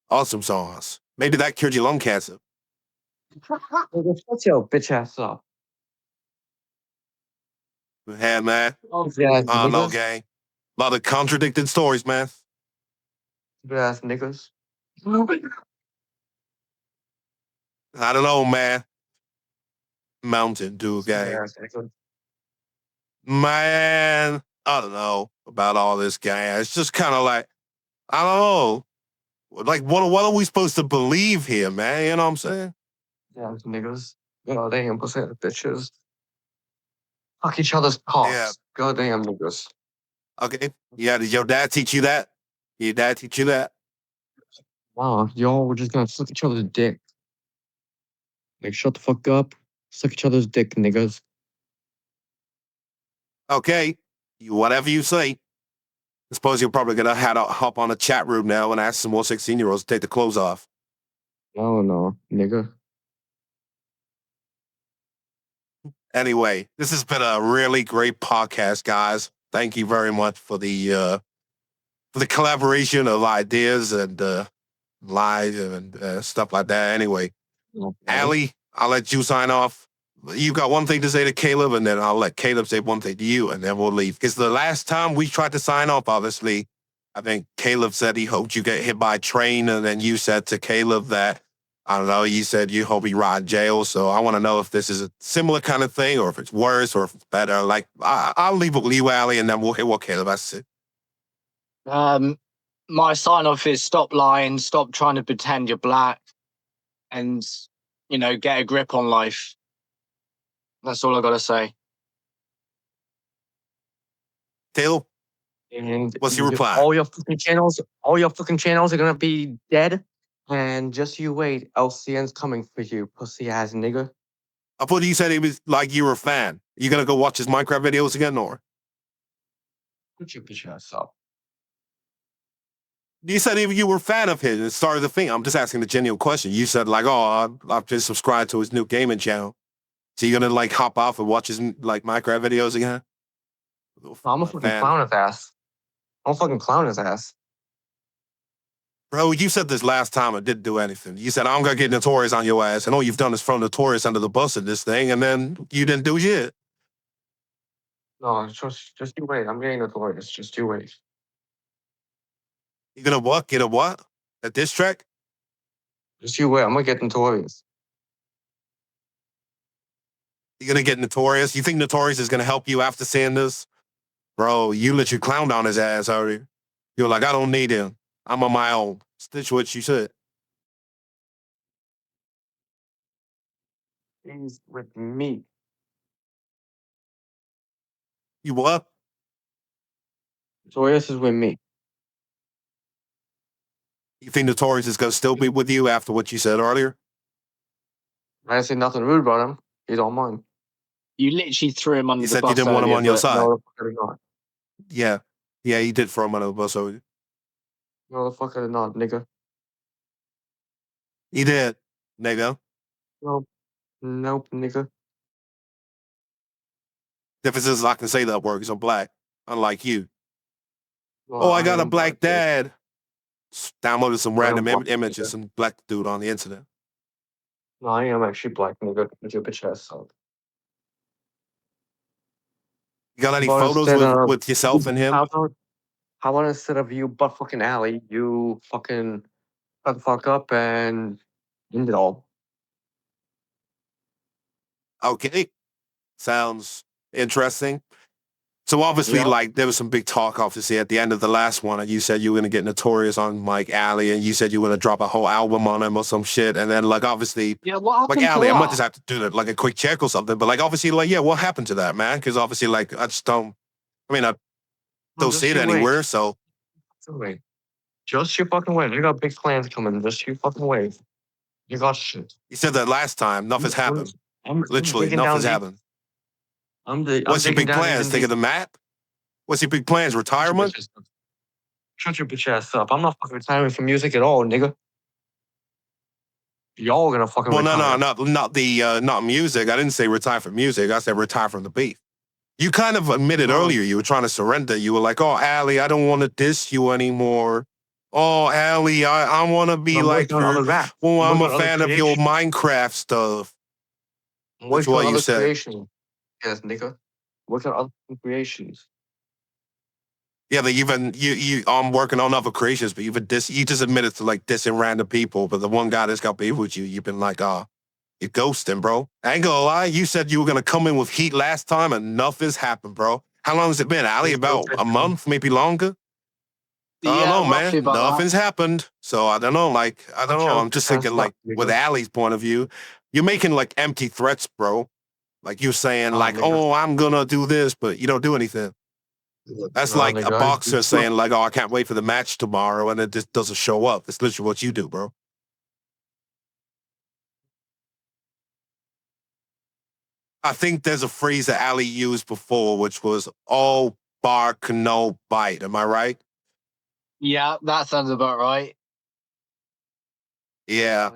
Awesome sauce. Maybe that cured your lung cancer. Nigga, shut your bitch ass up. Yeah, man. Yeah, I don't know, niggas. gang. A lot of contradicting stories, man. Stupid ass niggas. I don't know, man. Mountain Dew, Stupid gang. ass niggas. Man, I don't know about all this, gang. It's just kind of like, I don't know. Like, what are we supposed to believe here, man? You know what I'm saying? Yeah, niggas. God damn, pussy ass bitches. Fuck each other's Yeah. cocks. God damn, niggas. Okay. Yeah, did your dad teach you that? Your dad teach you that? Wow, y'all were just gonna suck each other's dick. Like, shut the fuck up. Suck each other's dick, niggas. Okay. Whatever you say. I suppose you're probably going to hop on a chat room now and ask some more 16-year-olds to take the clothes off. No, nigga. Anyway, this has been a really great podcast, guys. Thank you very much for the collaboration of ideas and lies and stuff like that. Anyway, Okay. Allie, I'll let you sign off. You got one thing to say to Caleb, and then I'll let Caleb say one thing to you, and then we'll leave. Because the last time we tried to sign off, obviously, I think Caleb said he hoped you get hit by a train, and then you said to Caleb that, I don't know, you said you hope he rot in jail. So I want to know if this is a similar kind of thing, or if it's worse, or if it's better. Like, I'll leave it with you, Allie, and then we'll hear what Caleb has to say. My sign off is stop lying, stop trying to pretend you're black, and get a grip on life. That's all I gotta say. Caleb, And what's your reply? all your fucking channels are gonna be dead. And just you wait, LCN's coming for you, pussy ass nigga. I thought you said he was like you were a fan. You gonna go watch his Minecraft videos again, or? Put your bitch ass up. You said if you were a fan of his and started the thing. I'm just asking the genuine question. You said like, oh, I've just subscribed to his new gaming channel. So you're gonna like hop off and watch his like Minecraft videos again? I'm a fucking clown his ass. I'm a fucking clown his ass. Bro, you said this last time and didn't do anything. You said, I'm gonna get Notorious on your ass. And all you've done is throw Notorious under the bus in this thing, and then you didn't do shit. No, just you wait. I'm getting notorious. Just you wait. You gonna what? Get a what? A diss track? Just you wait. I'm gonna get notorious. You're gonna get Notorious? You think Notorious is gonna help you after seeing this? Bro, you let your clown down his ass already. You're like, I don't need him. I'm on my own. Stitch what you said. He's with me. You what? Notorious is with me. You think Notorious is gonna still be with you after what you said earlier? I didn't say nothing rude about him. He's all mine. You literally threw him under You the said bus. you didn't want him earlier, on your but side. No, the fuck I did not. Yeah. Yeah, you did throw him under the bus over you. No, the fuck I did not, nigga. He did, nigga. Nope. Nope, nigga. Difference is I can say that word because I'm black, unlike you. No, Oh, I got a am black black, nigga. dad. Downloaded some I am random black, images, nigga. some black dude on the internet. No, I am actually black, nigga. With your bitch ass up. You got any But photos instead of with yourself and him? how about instead of you butt fucking alley, you fucking shut the fuck up and end it all. Okay. Sounds interesting. So obviously, Yeah. like, there was some big talk, obviously, at the end of the last one, and you said you were going to get Notorious on Mike Alley, and you said you were going to drop a whole album on him or some shit, and then, like, obviously, yeah, what happened like, to Alley, I might that? just have to do that, like, a quick check or something, but, like, obviously, like, yeah, what happened to that, man? Because obviously, like, I just don't, I mean, I don't Just see it you wait. anywhere, so. Just wait. Just you fucking wait. You got big plans coming. Just you fucking wait. You got shit. You said that last time, nothing's happened. I'm Literally, digging down nothing's deep. happened. I'm What's your digging big down plans? even Take deeper. the map? What's your big plans? Retirement? Shut your bitch ass up. I'm not fucking retiring from music at all, nigga. Y'all gonna fucking Well, retire. not music. I didn't say retire from music. I said retire from the beef. You kind of admitted No. earlier you were trying to surrender. You were like, "Oh, Allie, I don't want to diss you anymore. Oh, Allie, I want to be I'm like working on her. other rap. Well, I'm a working on other fan of your creations. Minecraft stuff." I'm That's working what on you other said. creations. Yes, nigga. Working on other creations. Yeah, but you I'm working on other creations, but you just admitted to like dissing random people. But the one guy that's got beef with you, you've been like, you're ghosting, bro. I ain't gonna lie. You said you were gonna come in with heat last time, and nothing's happened, bro. How long has it been, Ali? About a month, maybe longer. I don't Yeah, know, roughly man. about that. Nothing's happened. So I don't know. Like, I don't know. I'm just thinking, like, with Ali's point of view, you're making like empty threats, bro. Like you're saying, like, nigga. oh, I'm gonna do this, but you don't do anything. That's No, like a nigga, boxer saying, like, oh, I can't wait for the match tomorrow, and it just doesn't show up. It's literally what you do, bro. I think there's a phrase that Ali used before, which was all bark, no bite. Am I right? Yeah, that sounds about right. Yeah.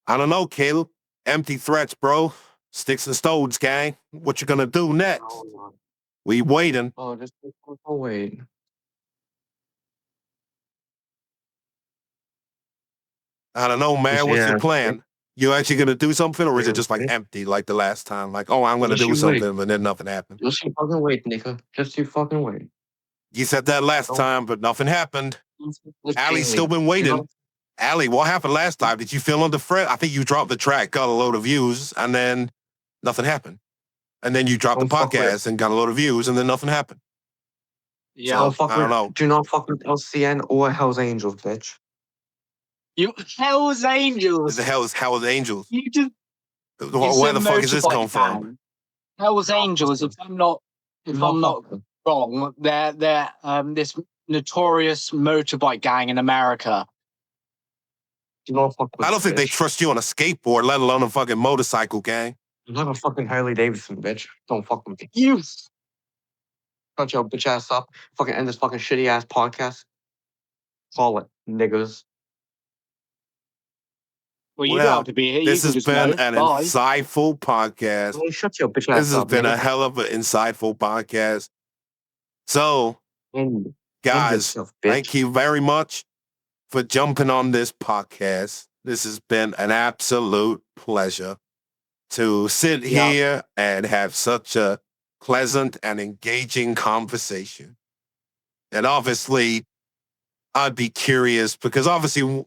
I don't know, Caleb. Empty threats, bro. Sticks and stones, gang. What you gonna do next? Oh, We waiting. just wait. I don't know, man. What's Yeah. your plan? You actually gonna do something, or is it just like Yeah. empty, like the last time? Like, oh, I'm gonna Just do you wait. something, and then nothing happened. Just you fucking wait, nigga. Just you fucking wait. You said that last Don't- time, but nothing happened. Look, Allie's Jamie, still been you waiting. know- Allie, what happened last time? Did you feel under threat? I think you dropped the track, got a load of views, and then nothing happened. And then you dropped the Don't fuck with- podcast and got a load of views, and then nothing happened. Yeah. Don't fuck I don't with- know. Do not fuck with LCN or Hell's Angels, bitch. You Hell's Angels. The hell is Hell's Angels? You just Where the fuck does this come from? Hell's Angels. If I'm not wrong, they're this notorious motorbike gang in America. Do not fuck with I don't think they bitch. trust you on a skateboard, let alone a fucking motorcycle, gang. I'm not a fucking Harley Davidson, bitch. Don't fuck with me. You. Shut your bitch ass up. Fucking end this fucking shitty ass podcast. Call it, niggas. Well, you Well, don't have to be here. This you has can been just go. an Bye. insightful podcast. Hey, shut your bitch ass This has up. been a nigga. hell of an insightful podcast. So, End guys, yourself, bitch. thank you very much for jumping on this podcast. This has been an absolute pleasure to sit Yeah. here and have such a pleasant and engaging conversation. And obviously, I'd be curious because obviously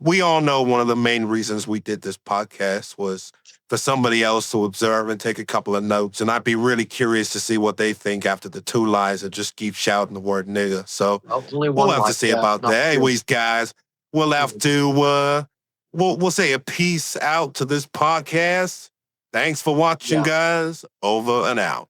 we all know one of the main reasons we did this podcast was for somebody else to observe and take a couple of notes. And I'd be really curious to see what they think after the two lies and just keep shouting the word nigga. So Only we'll one have to life, see yeah, about not that. two. Anyways, guys, we'll have to we'll say a peace out to this podcast. Thanks for watching, Yeah. guys. Over and out.